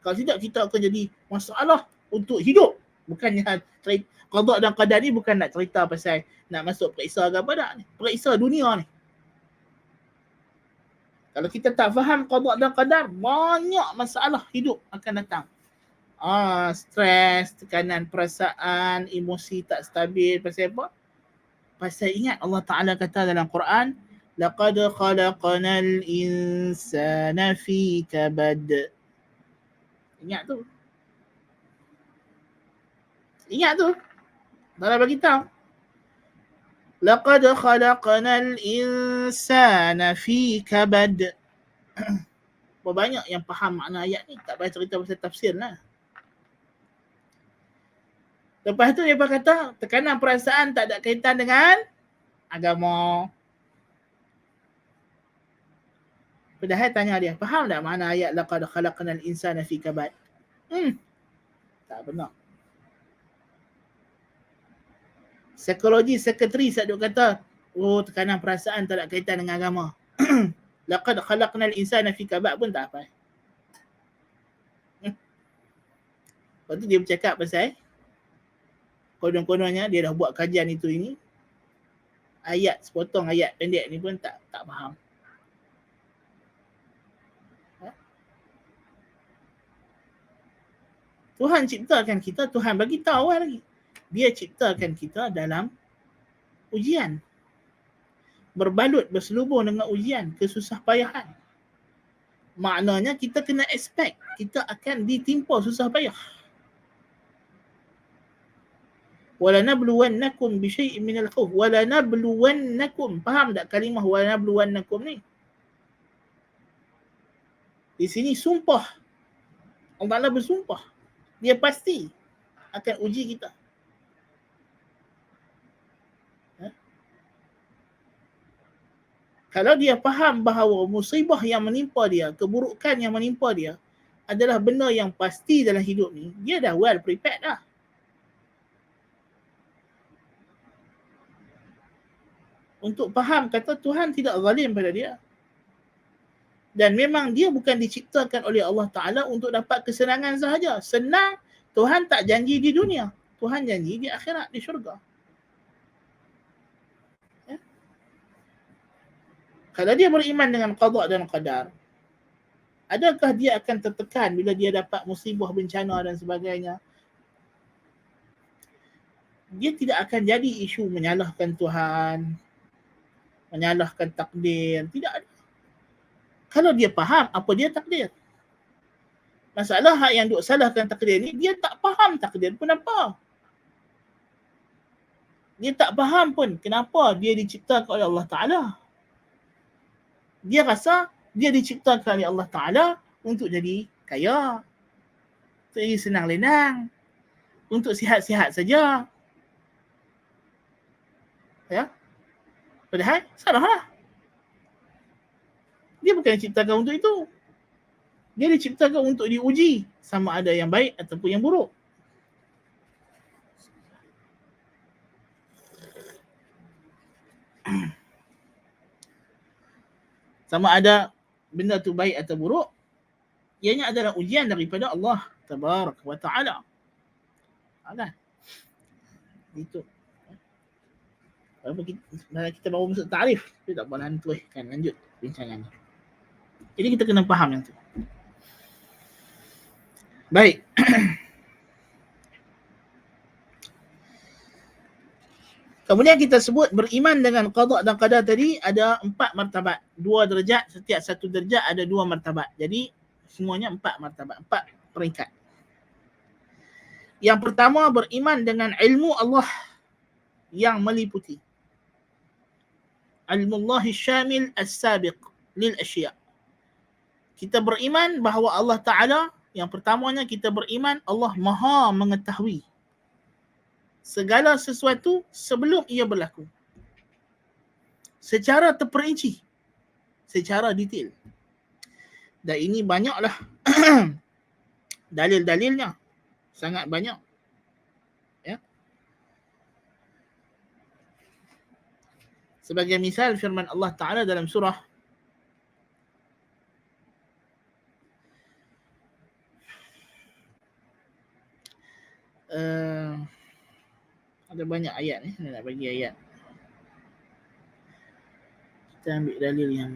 S1: Kalau tidak kita akan jadi masalah untuk hidup. Bukannya qada dan qadar ni bukan nak cerita pasal nak masuk periksa ke apa dah ni. Periksa dunia ni. Kalau kita tak faham qada dan qadar, banyak masalah hidup akan datang. Stres, tekanan perasaan, emosi tak stabil. Pasal apa? Pasal ingat Allah Ta'ala kata dalam Quran, laqad khalaqnal insana fi kabad. Ingat tu. Dalam bagi tahu. Laqad khalaqnal insana fi kabad. Banyak yang faham makna ayat ni, tak payah cerita pasal tafsir lah. Lepas tu dia kata tekanan perasaan tak ada kaitan dengan agama. Padahal tanya dia, faham tak makna ayat laqad khalaqnal insana fi kabad? Tak benar. Psikologi sekretari saya duk kata, tekanan perasaan tak ada kaitan dengan agama. Laqad khalaqnal insana fi kabad pun tak apa. Lepas tu dia bercakap pasal konon-kononnya dia dah buat kajian itu ini. Ayat, sepotong ayat pendek ni pun tak faham. Tuhan ciptakan kita, Tuhan bagi tahu lagi. Dia ciptakan kita dalam ujian. Berbalut, berselubung dengan ujian, kesusah payahan. Maknanya kita kena expect kita akan ditimpa susah payah. Walanabluwannakum bisyai'in minal khawf. Walanabluwannakum. Faham tak kalimah walanabluwannakum ni? Di sini sumpah. Allah Ta'ala bersumpah. Dia pasti akan uji kita. Kalau dia faham bahawa musibah yang menimpa dia, keburukan yang menimpa dia adalah benda yang pasti dalam hidup ni, dia dah well prepared dah. Untuk faham kata Tuhan tidak zalim pada dia. Dan memang dia bukan diciptakan oleh Allah Ta'ala untuk dapat kesenangan sahaja. Senang, Tuhan tak janji di dunia. Tuhan janji di akhirat, di syurga. Ya? Kalau dia beriman dengan qada dan qadar, adakah dia akan tertekan bila dia dapat musibah, bencana dan sebagainya? Dia tidak akan jadi isu menyalahkan Tuhan, menyalahkan takdir. Tidak ada. Kalau dia faham apa dia takdir. Masalah yang duk salahkan takdir ni, dia tak faham takdir pun apa. Dia tak faham pun kenapa dia diciptakan oleh Allah Ta'ala. Dia rasa dia diciptakan oleh Allah Ta'ala untuk jadi kaya, untuk jadi senang lenang, untuk sihat-sihat saja. Ya? Padahal salahlah. Dia bukan diciptakan untuk itu. Dia diciptakan untuk diuji sama ada yang baik ataupun yang buruk. Sama ada benda tu baik atau buruk, ianya adalah ujian daripada Allah Tabaraka wa Ta'ala. Kan? Itu. Kita baru masuk ta'rif, kita tak boleh teruskan lanjut bincangan ni. Jadi kita kena faham yang tu. Baik. Kemudian kita sebut beriman dengan qada dan qadar tadi ada 4 martabat. 2 darjat, setiap satu darjat ada 2 martabat. Jadi semuanya 4 martabat, 4 peringkat. Yang pertama beriman dengan ilmu Allah yang meliputi. Ilmullahi syamil as-sabiq lil asya'. Kita beriman bahawa Allah Ta'ala, yang pertamanya kita beriman Allah Maha mengetahui segala sesuatu sebelum ia berlaku. Secara terperinci, secara detail. Dan ini banyaklah dalil-dalilnya. Sangat banyak. Ya. Sebagai misal firman Allah Ta'ala dalam surah ada banyak ayat ni, saya nak bagi ayat. Kita ambil dalil yang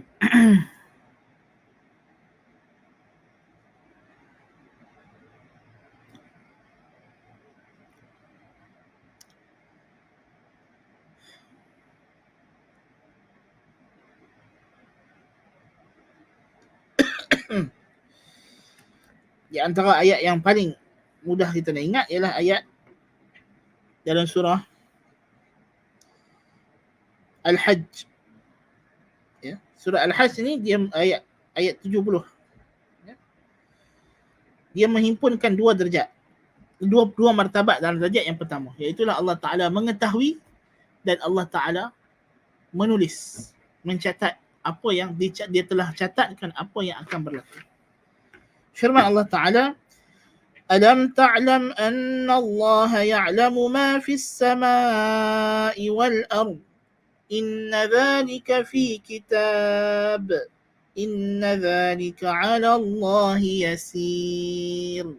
S1: di antara ayat yang paling mudah kita nak ingat ialah ayat dalam surah Al-Hajj. Ya, surah Al-Hajj ni dia ayat 70. Ya. Dia menghimpunkan dua derajat. Dua martabat dalam derajat yang pertama, iaitu Allah Ta'ala mengetahui dan Allah Ta'ala menulis, mencatat apa yang dia telah catatkan apa yang akan berlaku. Firman Allah Ta'ala, Alam ta'lam anna Allah ya'lamu ma fis samai wal ard. Inna dhalika fi kitab. Inna dhalika 'ala Allah yasir.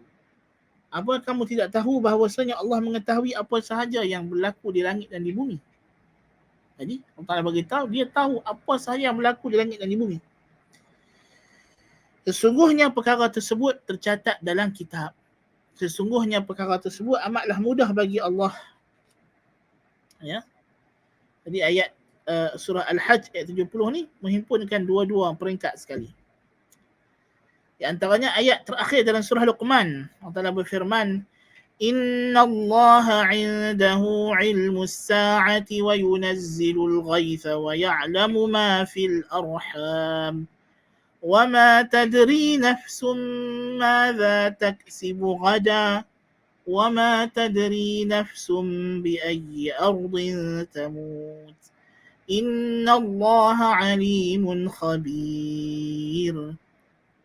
S1: Apa kamu tidak tahu bahawasanya Allah mengetahui apa sahaja yang berlaku di langit dan di bumi? Jadi Allah Ta'ala beritahu, dia tahu apa sahaja yang berlaku di langit dan di bumi. Sesungguhnya perkara tersebut tercatat dalam kitab. Sesungguhnya perkara tersebut amatlah mudah bagi Allah. Ya. Jadi ayat surah Al-Hajj ayat 70 ni menghimpunkan dua-dua peringkat sekali. Di antaranya ayat terakhir dalam surah Luqman. Allah Ta'ala berfirman, Inna Allah 'indahu 'ilmus sa'ati wa yunazzilul ghaitha wa ya'lamu ma fil arham. وَمَا تَدْرِي نَفْسٌ مَاذَا تَكْسِبُ غَدًا وَمَا تَدْرِي نَفْسٌ بِأَيِّ أَرْضٍ تَمُوتُ إِنَّ اللَّهَ عَلِيمٌ خَبِيرٌ.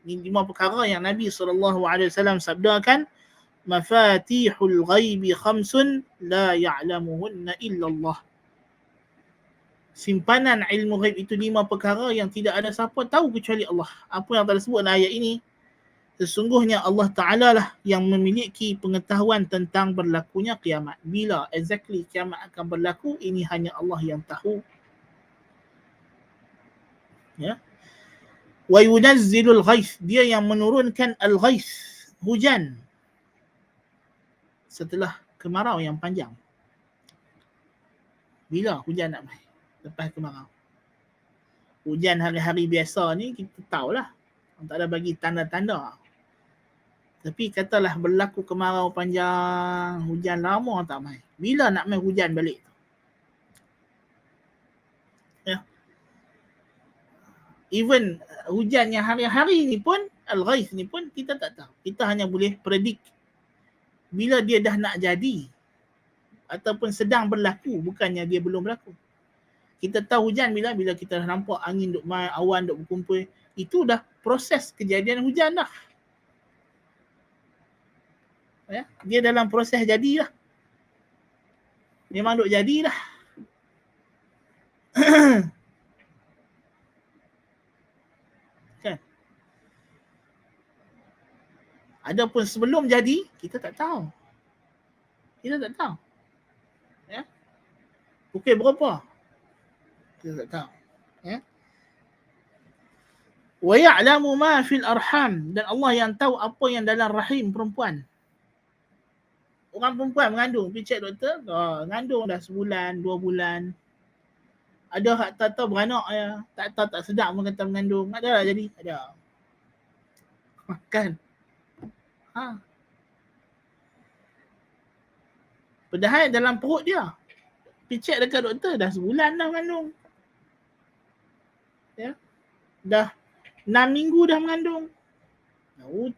S1: Ini 5 perkara yang Nabi SAW sabdakan, mafatihul ghaibi khamsun la ya'lamuhunna illallah. Simpanan ilmu ghaib itu 5 perkara yang tidak ada siapa tahu kecuali Allah. Apa yang telah disebut dalam ayat ini? Sesungguhnya Allah Ta'ala lah yang memiliki pengetahuan tentang berlakunya kiamat. Bila exactly kiamat akan berlaku, ini hanya Allah yang tahu. Ya. Wa yunazzilul ghaith, dia yang menurunkan al-ghaith, hujan setelah kemarau yang panjang. Bila hujan nak mai? Lepas kemarau. Hujan hari-hari biasa ni kita tahulah, tak ada bagi tanda-tanda. Tapi katalah berlaku kemarau panjang, hujan lama tak mai. Bila nak mai hujan balik tu? Ya. Even hujan yang hari-hari ni pun, al-ghaith ni pun kita tak tahu. Kita hanya boleh predict bila dia dah nak jadi ataupun sedang berlaku, bukannya dia belum berlaku. Kita tahu hujan bila kita dah nampak angin duk mai, awan duk berkumpul. Itu dah proses kejadian hujan dah. Ya, dia dalam proses jadilah. Memang duk jadilah. Kan? Adapun sebelum jadi, kita tak tahu. Kita tak tahu. Ya? Pukul berapa? Kita tak tahu. Ya? Wa ya'lamu ma fil arham, dan Allah yang tahu apa yang dalam rahim perempuan. Orang perempuan mengandung, pergi cek doktor, mengandung dah sebulan, 2 bulan. Ada hak tak tahu beranak ya, tak tahu tak sedap pun kata mengandung. Ada lah jadi, ada. Kan? Ha. Padahal dalam perut dia, pergi cek dekat doktor, dah sebulan dah mengandung. Ya. Dah 6 minggu dah mengandung. Tahu.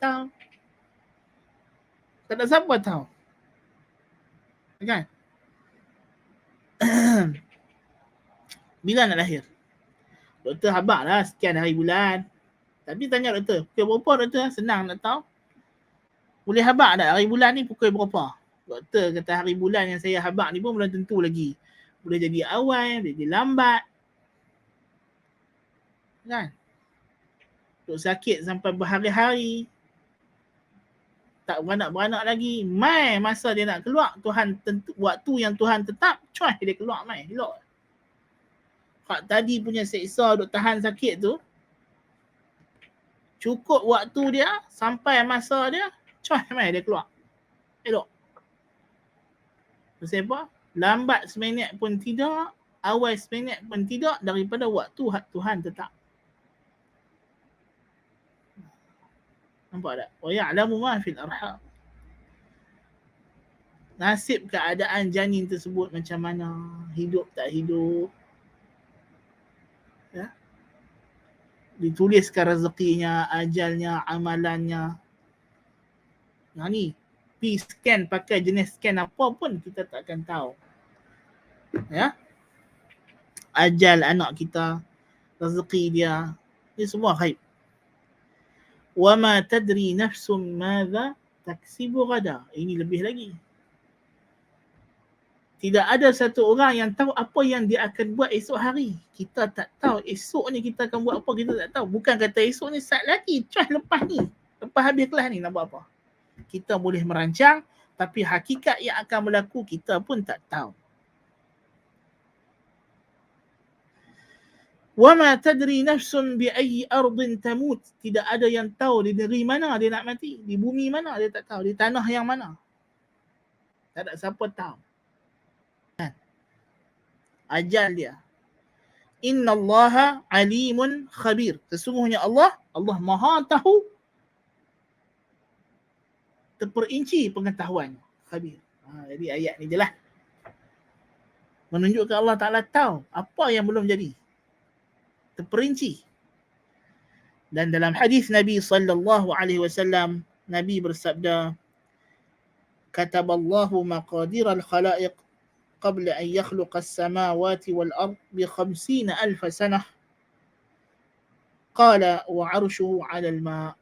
S1: Tak ada siapa tahu. Kan? Bila nak lahir? Doktor habaq lah sekian hari bulan. Tapi tanya doktor, pukul berapa doktor? Senang nak tahu. Boleh habaq tak hari bulan ni pukul berapa? Doktor kata hari bulan yang saya habaq ni pun belum tentu lagi. Boleh jadi awal, boleh jadi lambat. Kan? Duk sakit sampai berhari-hari, tak beranak-beranak lagi, mai masa dia nak keluar, Tuhan tentu, waktu yang Tuhan tetap, cuai dia keluar mai, elok. Hak tadi punya seksa duk tahan sakit tu, cukup waktu dia, sampai masa dia, cuai mai dia keluar, elok. Pasal apa? Lambat seminit pun tidak, awal seminit pun tidak, daripada waktu hak Tuhan tetap. Nampak tak? Wa ya'lamu ma fil arham. Nasib keadaan janin tersebut macam mana, hidup tak hidup, ya? Dituliskan rezekinya, ajalnya, amalannya. Nah ni, pergi scan pakai jenis scan apa pun kita tak akan tahu. Ya? Ajal anak kita, rezeki dia, ni semua ghaib. Wa ma tadri nafsum madza taksibu ghada. Ini lebih lagi. Tidak ada satu orang yang tahu apa yang dia akan buat esok hari. Kita tak tahu esok ni kita akan buat apa, kita tak tahu. Bukan kata esok ni saat lagi, cuah lepas ni. Lepas habis kelas ni nak buat apa. Kita boleh merancang, tapi hakikat yang akan berlaku kita pun tak tahu. Wa ma tadri nafsun bi ayyi ardin tamut. Tidak ada yang tahu di negeri mana dia nak mati, di bumi mana dia tak tahu, di tanah yang mana. Tak ada siapa tahu. Ajal dia. Innallaha alimun khabir. Sesungguhnya Allah Maha tahu, terperinci pengetahuan. Khabir. Jadi ayat ni jelas menunjukkan Allah Ta'ala tahu apa yang belum jadi. Terperinci. Dan dalam hadis Nabi sallallahu alaihi wasallam, Nabi bersabda, kataballahu maqadir al-khalaiq qabla an yakhluqa as-samawati wal-ard bi 50,000 sanah. Qala wa 'arshuhu 'ala al-ma'.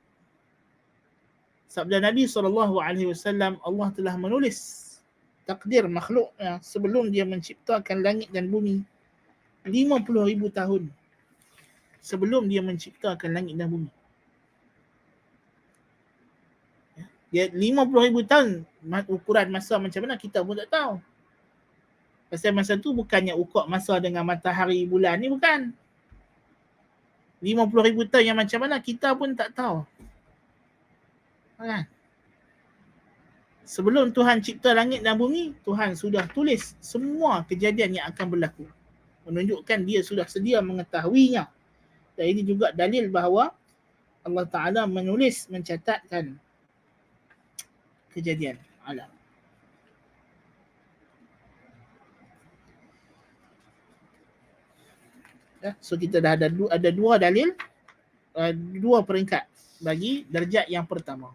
S1: Sabda Nabi sallallahu alaihi wasallam, Allah telah menulis takdir makhluknya sebelum dia menciptakan langit dan bumi 50,000 tahun sebelum dia menciptakan langit dan bumi. Dia 50,000 tahun, ukuran masa macam mana kita pun tak tahu. Pasal masa tu bukannya ukur masa dengan matahari bulan ni, bukan. 50,000 tahun yang macam mana kita pun tak tahu. Kan? Sebelum Tuhan cipta langit dan bumi, Tuhan sudah tulis semua kejadian yang akan berlaku. Menunjukkan dia sudah sedia mengetahuinya. Dan ini juga dalil bahawa Allah Ta'ala menulis, mencatatkan kejadian alam. Ya, so kita dah ada dua dalil, dua peringkat bagi darjat yang pertama.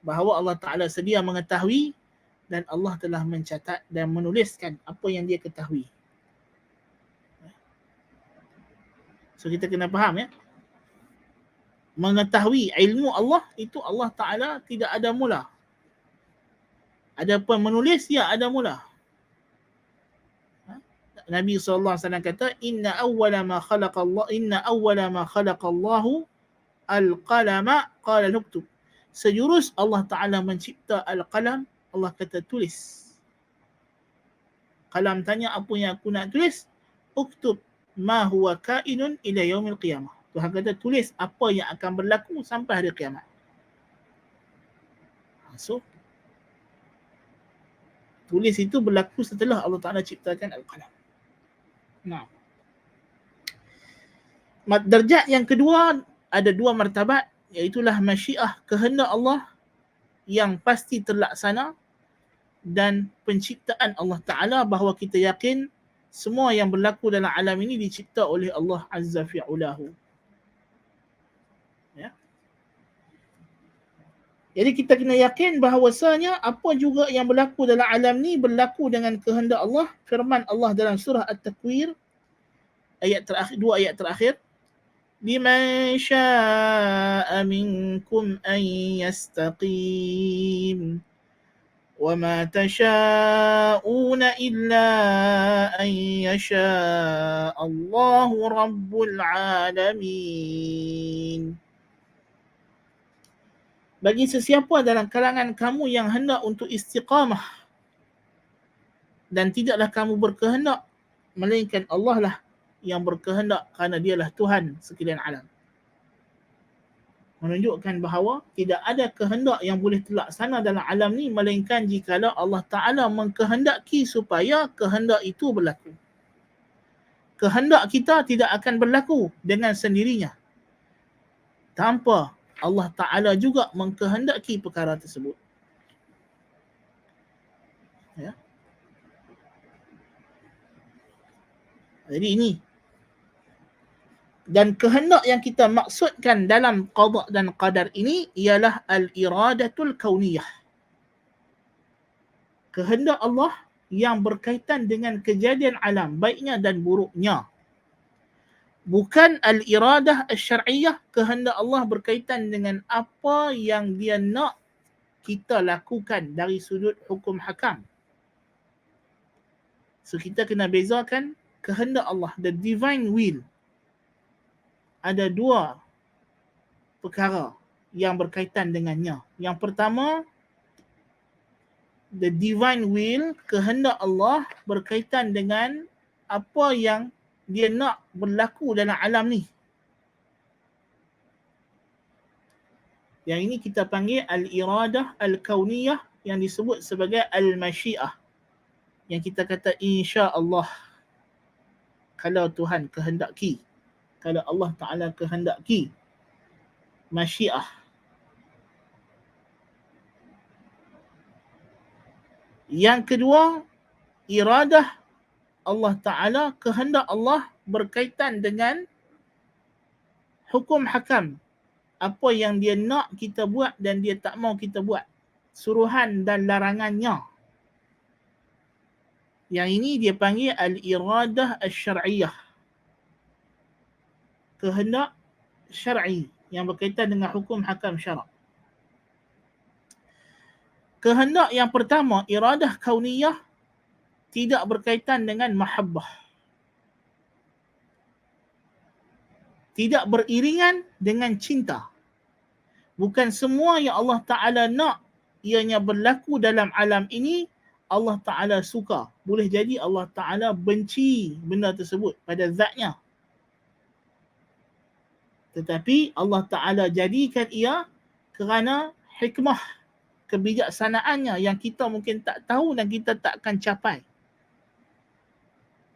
S1: Bahawa Allah Ta'ala sedia mengetahui dan Allah telah mencatat dan menuliskan apa yang dia ketahui. So kita kena faham, ya. Mengetahui ilmu Allah itu Allah Ta'ala tidak ada mula. Adapun menulis, ya ada mula. Nabi SAW kata, Inna awwala ma khalaqa Allahu al-qalama qala nuktub. Sejurus Allah Ta'ala mencipta al-qalam, Allah kata tulis. Qalam tanya, apa yang aku nak tulis? Uktub ma huwa kainun ila yaumil qiyamah. Tuhan kata tulis apa yang akan berlaku sampai hari kiamat. So tulis itu berlaku setelah Allah Ta'ala ciptakan al-qalam. Nah, darjat yang kedua, ada dua martabat, iaitulah masyiah, kehendak Allah yang pasti terlaksana, dan penciptaan Allah Ta'ala, bahawa kita yakin semua yang berlaku dalam alam ini dicipta oleh Allah Azza fi'ulahu. Ya. Jadi kita kena yakin bahawasanya apa juga yang berlaku dalam alam ni berlaku dengan kehendak Allah. Firman Allah dalam surah At-Takwir, ayat terakhir, dua ayat terakhir, liman syaa'a minkum an yastaqim وَمَا تَشَاءُونَ إِلَّا أَن يَشَاءَ اللَّهُ رَبُّ الْعَالَمِينَ. Bagi sesiapa dalam kalangan kamu yang hendak untuk istiqamah dan tidaklah kamu berkehendak, melainkan Allah lah yang berkehendak kerana dialah Tuhan sekalian alam. Menunjukkan bahawa tidak ada kehendak yang boleh terlaksana dalam alam ni melainkan jikalau Allah Ta'ala mengkehendaki supaya kehendak itu berlaku. Kehendak kita tidak akan berlaku dengan sendirinya tanpa Allah Ta'ala juga mengkehendaki perkara tersebut. Ya. Jadi ini. Dan kehendak yang kita maksudkan dalam qada dan qadar ini ialah al-iradatul kauniyah. Kehendak Allah yang berkaitan dengan kejadian alam, baiknya dan buruknya. Bukan al-iradah al-syar'iyah, kehendak Allah berkaitan dengan apa yang dia nak kita lakukan dari sudut hukum hakam. So kita kena bezakan kehendak Allah, the divine will. Ada dua perkara yang berkaitan dengannya. Yang pertama, the divine will, kehendak Allah berkaitan dengan apa yang dia nak berlaku dalam alam ni. Yang ini kita panggil al-iradah al-kauniyah yang disebut sebagai al-masyiah. Yang kita kata insya-Allah. Kalau Tuhan kehendaki. Kalau Allah Ta'ala kehendaki. Masyiah. Yang kedua, iradah Allah Ta'ala, kehendak Allah berkaitan dengan hukum hakam. Apa yang dia nak kita buat dan dia tak mau kita buat. Suruhan dan larangannya. Yang ini dia panggil al-iradah al-syar'iyah. Kehendak syar'i yang berkaitan dengan hukum hakam syarak. Kehendak yang pertama, iradah kauniyah, tidak berkaitan dengan mahabbah. Tidak beriringan dengan cinta. Bukan semua yang Allah Ta'ala nak ianya berlaku dalam alam ini, Allah Ta'ala suka. Boleh jadi Allah Ta'ala benci benda tersebut pada zatnya. Tetapi Allah Ta'ala jadikan ia kerana hikmah kebijaksanaannya yang kita mungkin tak tahu dan kita tak akan capai.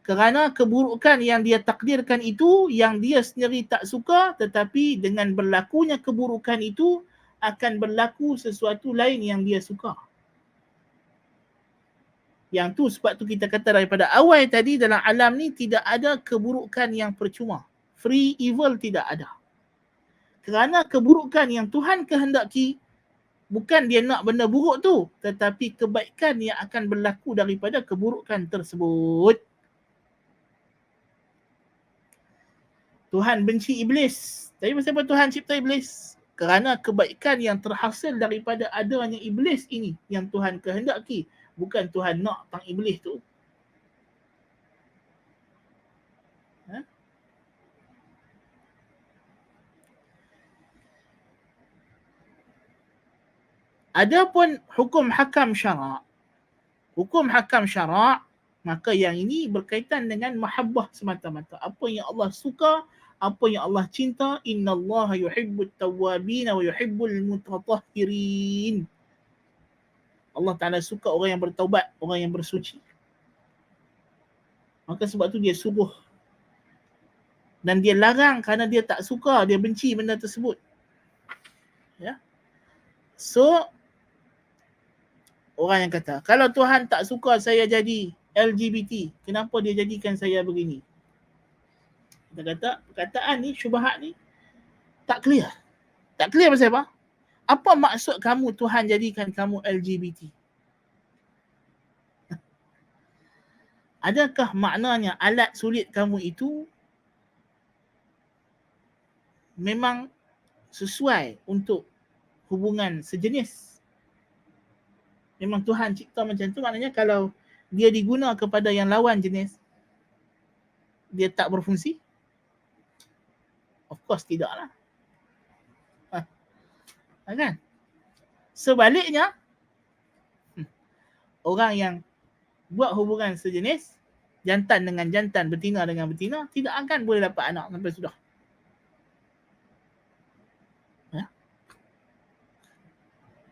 S1: Kerana keburukan yang dia takdirkan itu, yang dia sendiri tak suka, tetapi dengan berlakunya keburukan itu, akan berlaku sesuatu lain yang dia suka. Yang tu sebab tu kita kata daripada awal tadi, dalam alam ni tidak ada keburukan yang percuma. Free evil tidak ada. Kerana keburukan yang Tuhan kehendaki, bukan dia nak benda buruk tu, tetapi kebaikan yang akan berlaku daripada keburukan tersebut. Tuhan benci iblis. Tapi pasal apa Tuhan cipta iblis? Kerana kebaikan yang terhasil daripada adanya iblis ini yang Tuhan kehendaki. Bukan Tuhan nak tang iblis tu. Ha? Adapun hukum hakam syarak. Hukum hakam syarak, maka yang ini berkaitan dengan mahabbah semata-mata. Apa yang Allah suka, apa yang Allah cinta. Innallaha yuhibbut tawwabin wa yuhibbul mutatahhirin. Allah Ta'ala suka orang yang bertaubat, orang yang bersuci. Maka sebab tu dia suruh. Dan dia larang kerana dia tak suka, dia benci benda tersebut. Ya. So, orang yang kata, kalau Tuhan tak suka saya jadi LGBT, kenapa dia jadikan saya begini? Kita kata, perkataan ni, syubhat ni, tak clear. Tak clear pasal apa? Apa maksud kamu Tuhan jadikan kamu LGBT? Adakah maknanya alat sulit kamu itu memang sesuai untuk hubungan sejenis? Memang Tuhan cipta macam tu, maknanya kalau dia diguna kepada yang lawan jenis, dia tak berfungsi? Of course tidaklah. Kan? Sebaliknya, orang yang buat hubungan sejenis, jantan dengan jantan, betina dengan betina, tidak akan boleh dapat anak sampai sudah.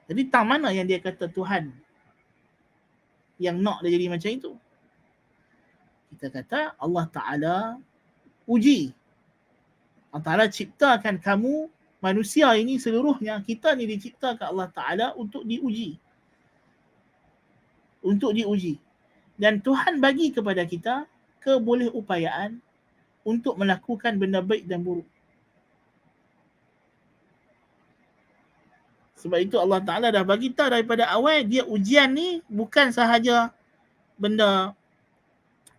S1: Jadi tang mana yang dia kata Tuhan yang nak dia jadi macam itu? Kita kata Allah Ta'ala uji. Allah Ta'ala ciptakan kamu, manusia ini seluruhnya, kita ni diciptakan Allah Ta'ala untuk diuji. Untuk diuji. Dan Tuhan bagi kepada kita kebolehupayaan untuk melakukan benda baik dan buruk. Sebab itu Allah Ta'ala dah bagi tahu daripada awal, dia ujian ni bukan sahaja benda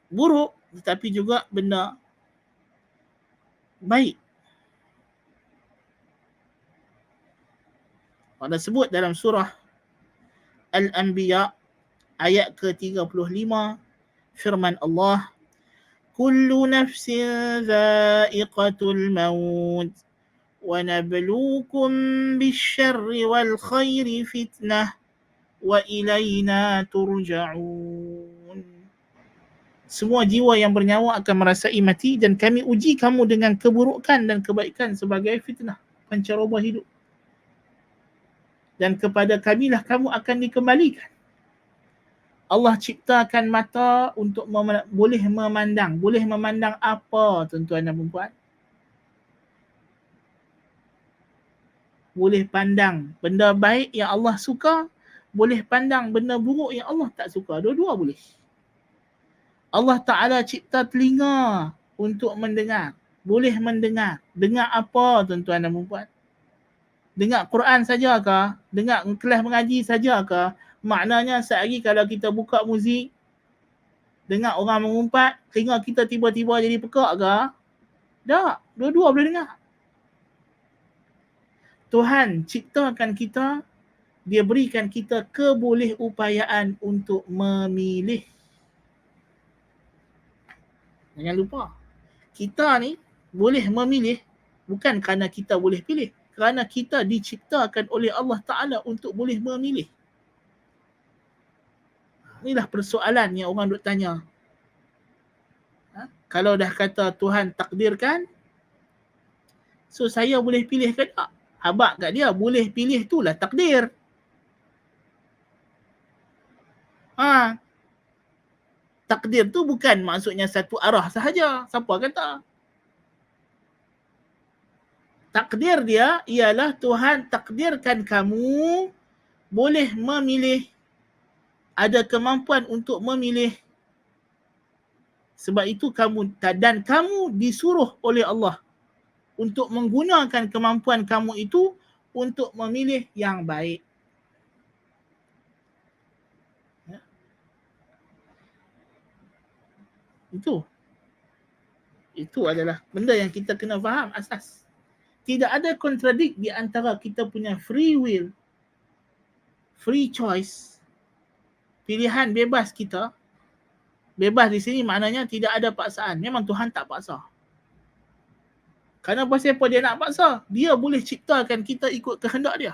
S1: buruk, tetapi juga benda baik. Allah sebut dalam surah Al-Anbiya ayat ke-35, firman Allah, kullu nafsin dha'iqatul maut wa nabluukum bisyarri wal khairi fitnah wa ilayna turja'un. Semua jiwa yang bernyawa akan merasai mati dan kami uji kamu dengan keburukan dan kebaikan sebagai fitnah, pancaroba hidup. Dan kepada kamilah kamu akan dikembalikan. Allah ciptakan mata untuk boleh memandang. Boleh memandang apa, tuan-tuan dan puan-puan? Boleh pandang benda baik yang Allah suka, boleh pandang benda buruk yang Allah tak suka. Dua-dua boleh. Allah Ta'ala cipta telinga untuk mendengar. Boleh mendengar. Dengar apa, tuan-tuan dan puan-puan? Dengar Quran sajakah? Dengar kelas mengaji sajakah? Maknanya sehari kalau kita buka muzik, dengar orang mengumpat, telinga kita tiba-tiba jadi pekak ke? Tak. Dua-dua boleh dengar. Tuhan ciptakan kita, dia berikan kita kebolehupayaan untuk memilih. Jangan lupa, kita ni boleh memilih bukan kerana kita boleh pilih, kerana kita diciptakan oleh Allah Ta'ala untuk boleh memilih. Inilah persoalan yang orang duk tanya. Kalau dah kata Tuhan takdirkan, so saya boleh pilih ke tak? Habaq kat dia, boleh pilih tu lah takdir. Takdir tu bukan maksudnya satu arah sahaja. Siapa kata? Takdir dia ialah Tuhan takdirkan kamu boleh memilih, ada kemampuan untuk memilih. Sebab itu kamu disuruh oleh Allah untuk menggunakan kemampuan kamu itu untuk memilih yang baik. Ya. Itu adalah benda yang kita kena faham asas. Tidak ada kontradik di antara kita punya free will, free choice, pilihan bebas kita. Bebas di sini maknanya tidak ada paksaan. Memang Tuhan tak paksa. Kerana pasal apa dia nak paksa? Dia boleh ciptakan kita ikut kehendak dia.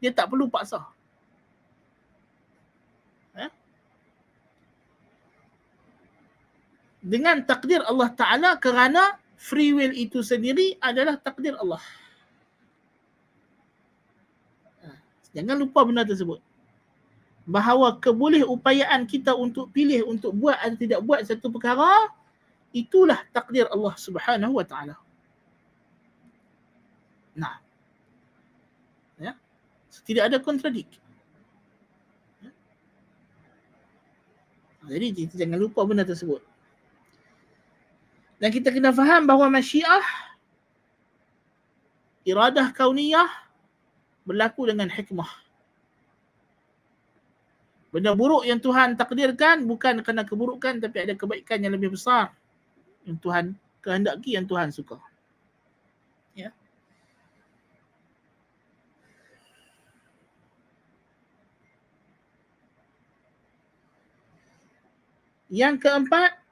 S1: Dia tak perlu paksa. Dengan takdir Allah Ta'ala, kerana free will itu sendiri adalah takdir Allah. Jangan lupa benda tersebut. Bahawa kebolehupayaan kita untuk pilih, untuk buat atau tidak buat satu perkara, itulah takdir Allah Subhanahu Wa Ta'ala. Nah, ya, tidak ada kontradik. Jadi kita jangan lupa benda tersebut. Dan kita kena faham bahawa masyiah, iradah kauniyah berlaku dengan hikmah. Benda buruk yang Tuhan takdirkan bukan kerana keburukan, tapi ada kebaikan yang lebih besar yang Tuhan kehendaki, yang Tuhan suka. Ya. Yang keempat,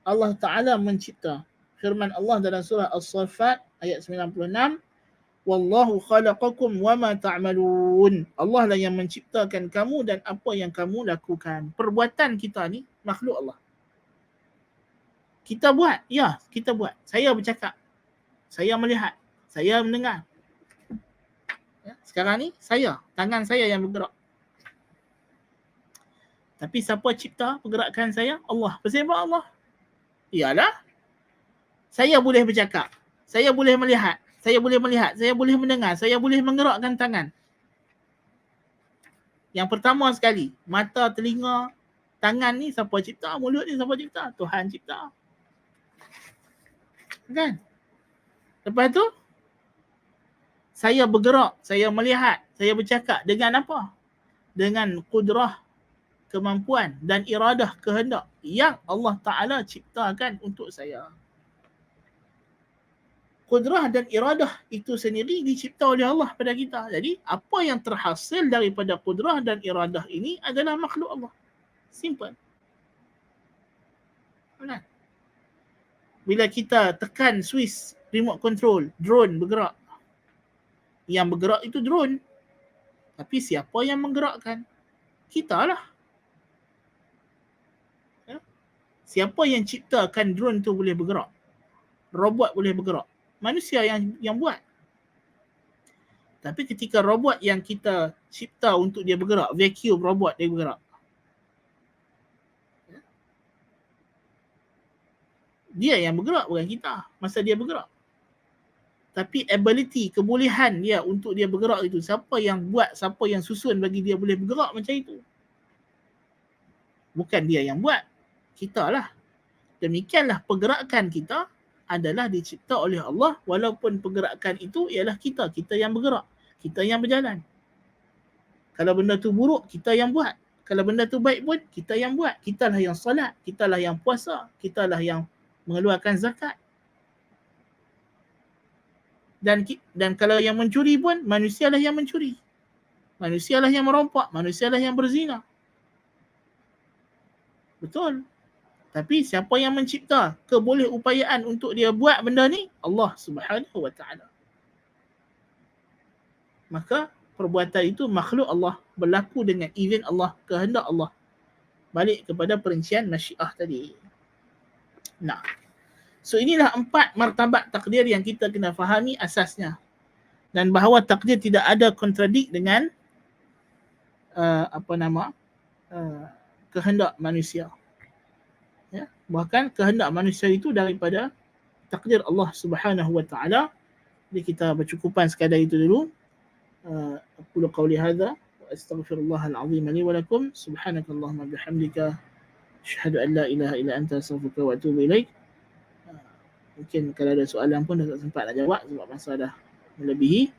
S1: Allah Ta'ala mencipta. Firman Allah dalam surah As-Saffat ayat 96, Wallahu khalaqakum wa ma ta'malun. Allah lah yang menciptakan kamu dan apa yang kamu lakukan. Perbuatan kita ni makhluk Allah. Kita buat, ya, kita buat. Saya bercakap, saya melihat, saya mendengar. Ya, sekarang ni saya, tangan saya yang bergerak. Tapi siapa cipta pergerakan saya? Allah. Sebab Allah. Iyalah, saya boleh bercakap, saya boleh melihat, saya boleh mendengar, saya boleh menggerakkan tangan. Yang pertama sekali, mata, telinga, tangan ni siapa cipta? Mulut ni siapa cipta? Tuhan cipta. Kan? Lepas tu, saya bergerak, saya melihat, saya bercakap dengan apa? Dengan kudrah, kemampuan dan iradah, kehendak yang Allah Ta'ala ciptakan untuk saya. Kudrah dan iradah itu sendiri dicipta oleh Allah pada kita. Jadi, apa yang terhasil daripada kudrah dan iradah ini adalah makhluk Allah. Simple. Bila kita tekan switch remote control, drone bergerak. Yang bergerak itu drone. Tapi siapa yang menggerakkan? Kita lah. Ya? Siapa yang ciptakan drone tu boleh bergerak? Robot boleh bergerak. Manusia yang buat. Tapi ketika robot yang kita cipta untuk dia bergerak, vacuum robot dia bergerak. Dia yang bergerak, bukan kita. Masa dia bergerak. Tapi ability, kebolehan dia untuk dia bergerak itu, siapa yang buat, siapa yang susun bagi dia boleh bergerak macam itu? Bukan dia yang buat. Kita lah. Demikianlah pergerakan kita adalah dicipta oleh Allah, walaupun pergerakan itu ialah kita yang bergerak, kita yang berjalan. Kalau benda tu buruk, kita yang buat. Kalau benda tu baik pun, kita yang buat. Kitalah yang salat, kitalah yang puasa, kitalah yang mengeluarkan zakat. Dan kalau yang mencuri pun, manusialah yang mencuri. Manusialah yang merompak, manusialah yang berzina. Betul. Tapi siapa yang mencipta kebolehupayaan untuk dia buat benda ni? Allah Subhanahu Wa Ta'ala. Maka perbuatan itu makhluk Allah, berlaku dengan izin Allah, kehendak Allah. Balik kepada perincian masyiah tadi. Nah, so inilah 4 martabat takdir yang kita kena fahami asasnya. Dan bahawa takdir tidak ada kontradik dengan kehendak manusia. Ya, bahkan kehendak manusia itu daripada takdir Allah Subhanahu Wa Ta'ala. Jadi kita bercukupan sekadar itu dulu. Aqulu qawli hadha wa astaghfirullahal azim li wa lakum. Subhanakallahumma bihamdika asyhadu an la ilaha illa anta astaghfiruka wa atubu ilaik. Mungkin kalau ada soalan pun dah tak sempat nak jawab sebab masa dah melebihi.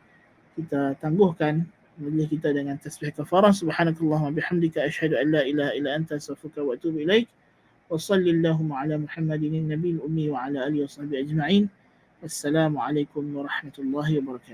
S1: Kita tangguhkan majlis kita dengan tasbih kafarah. Subhanakallahumma bihamdika asyhadu an la ilaha illa anta astaghfiruka wa atubu ilaik. وصل اللهم على محمد النبي الأمي وعلى آله وصحبه أجمعين. السلام عليكم ورحمة الله وبركاته.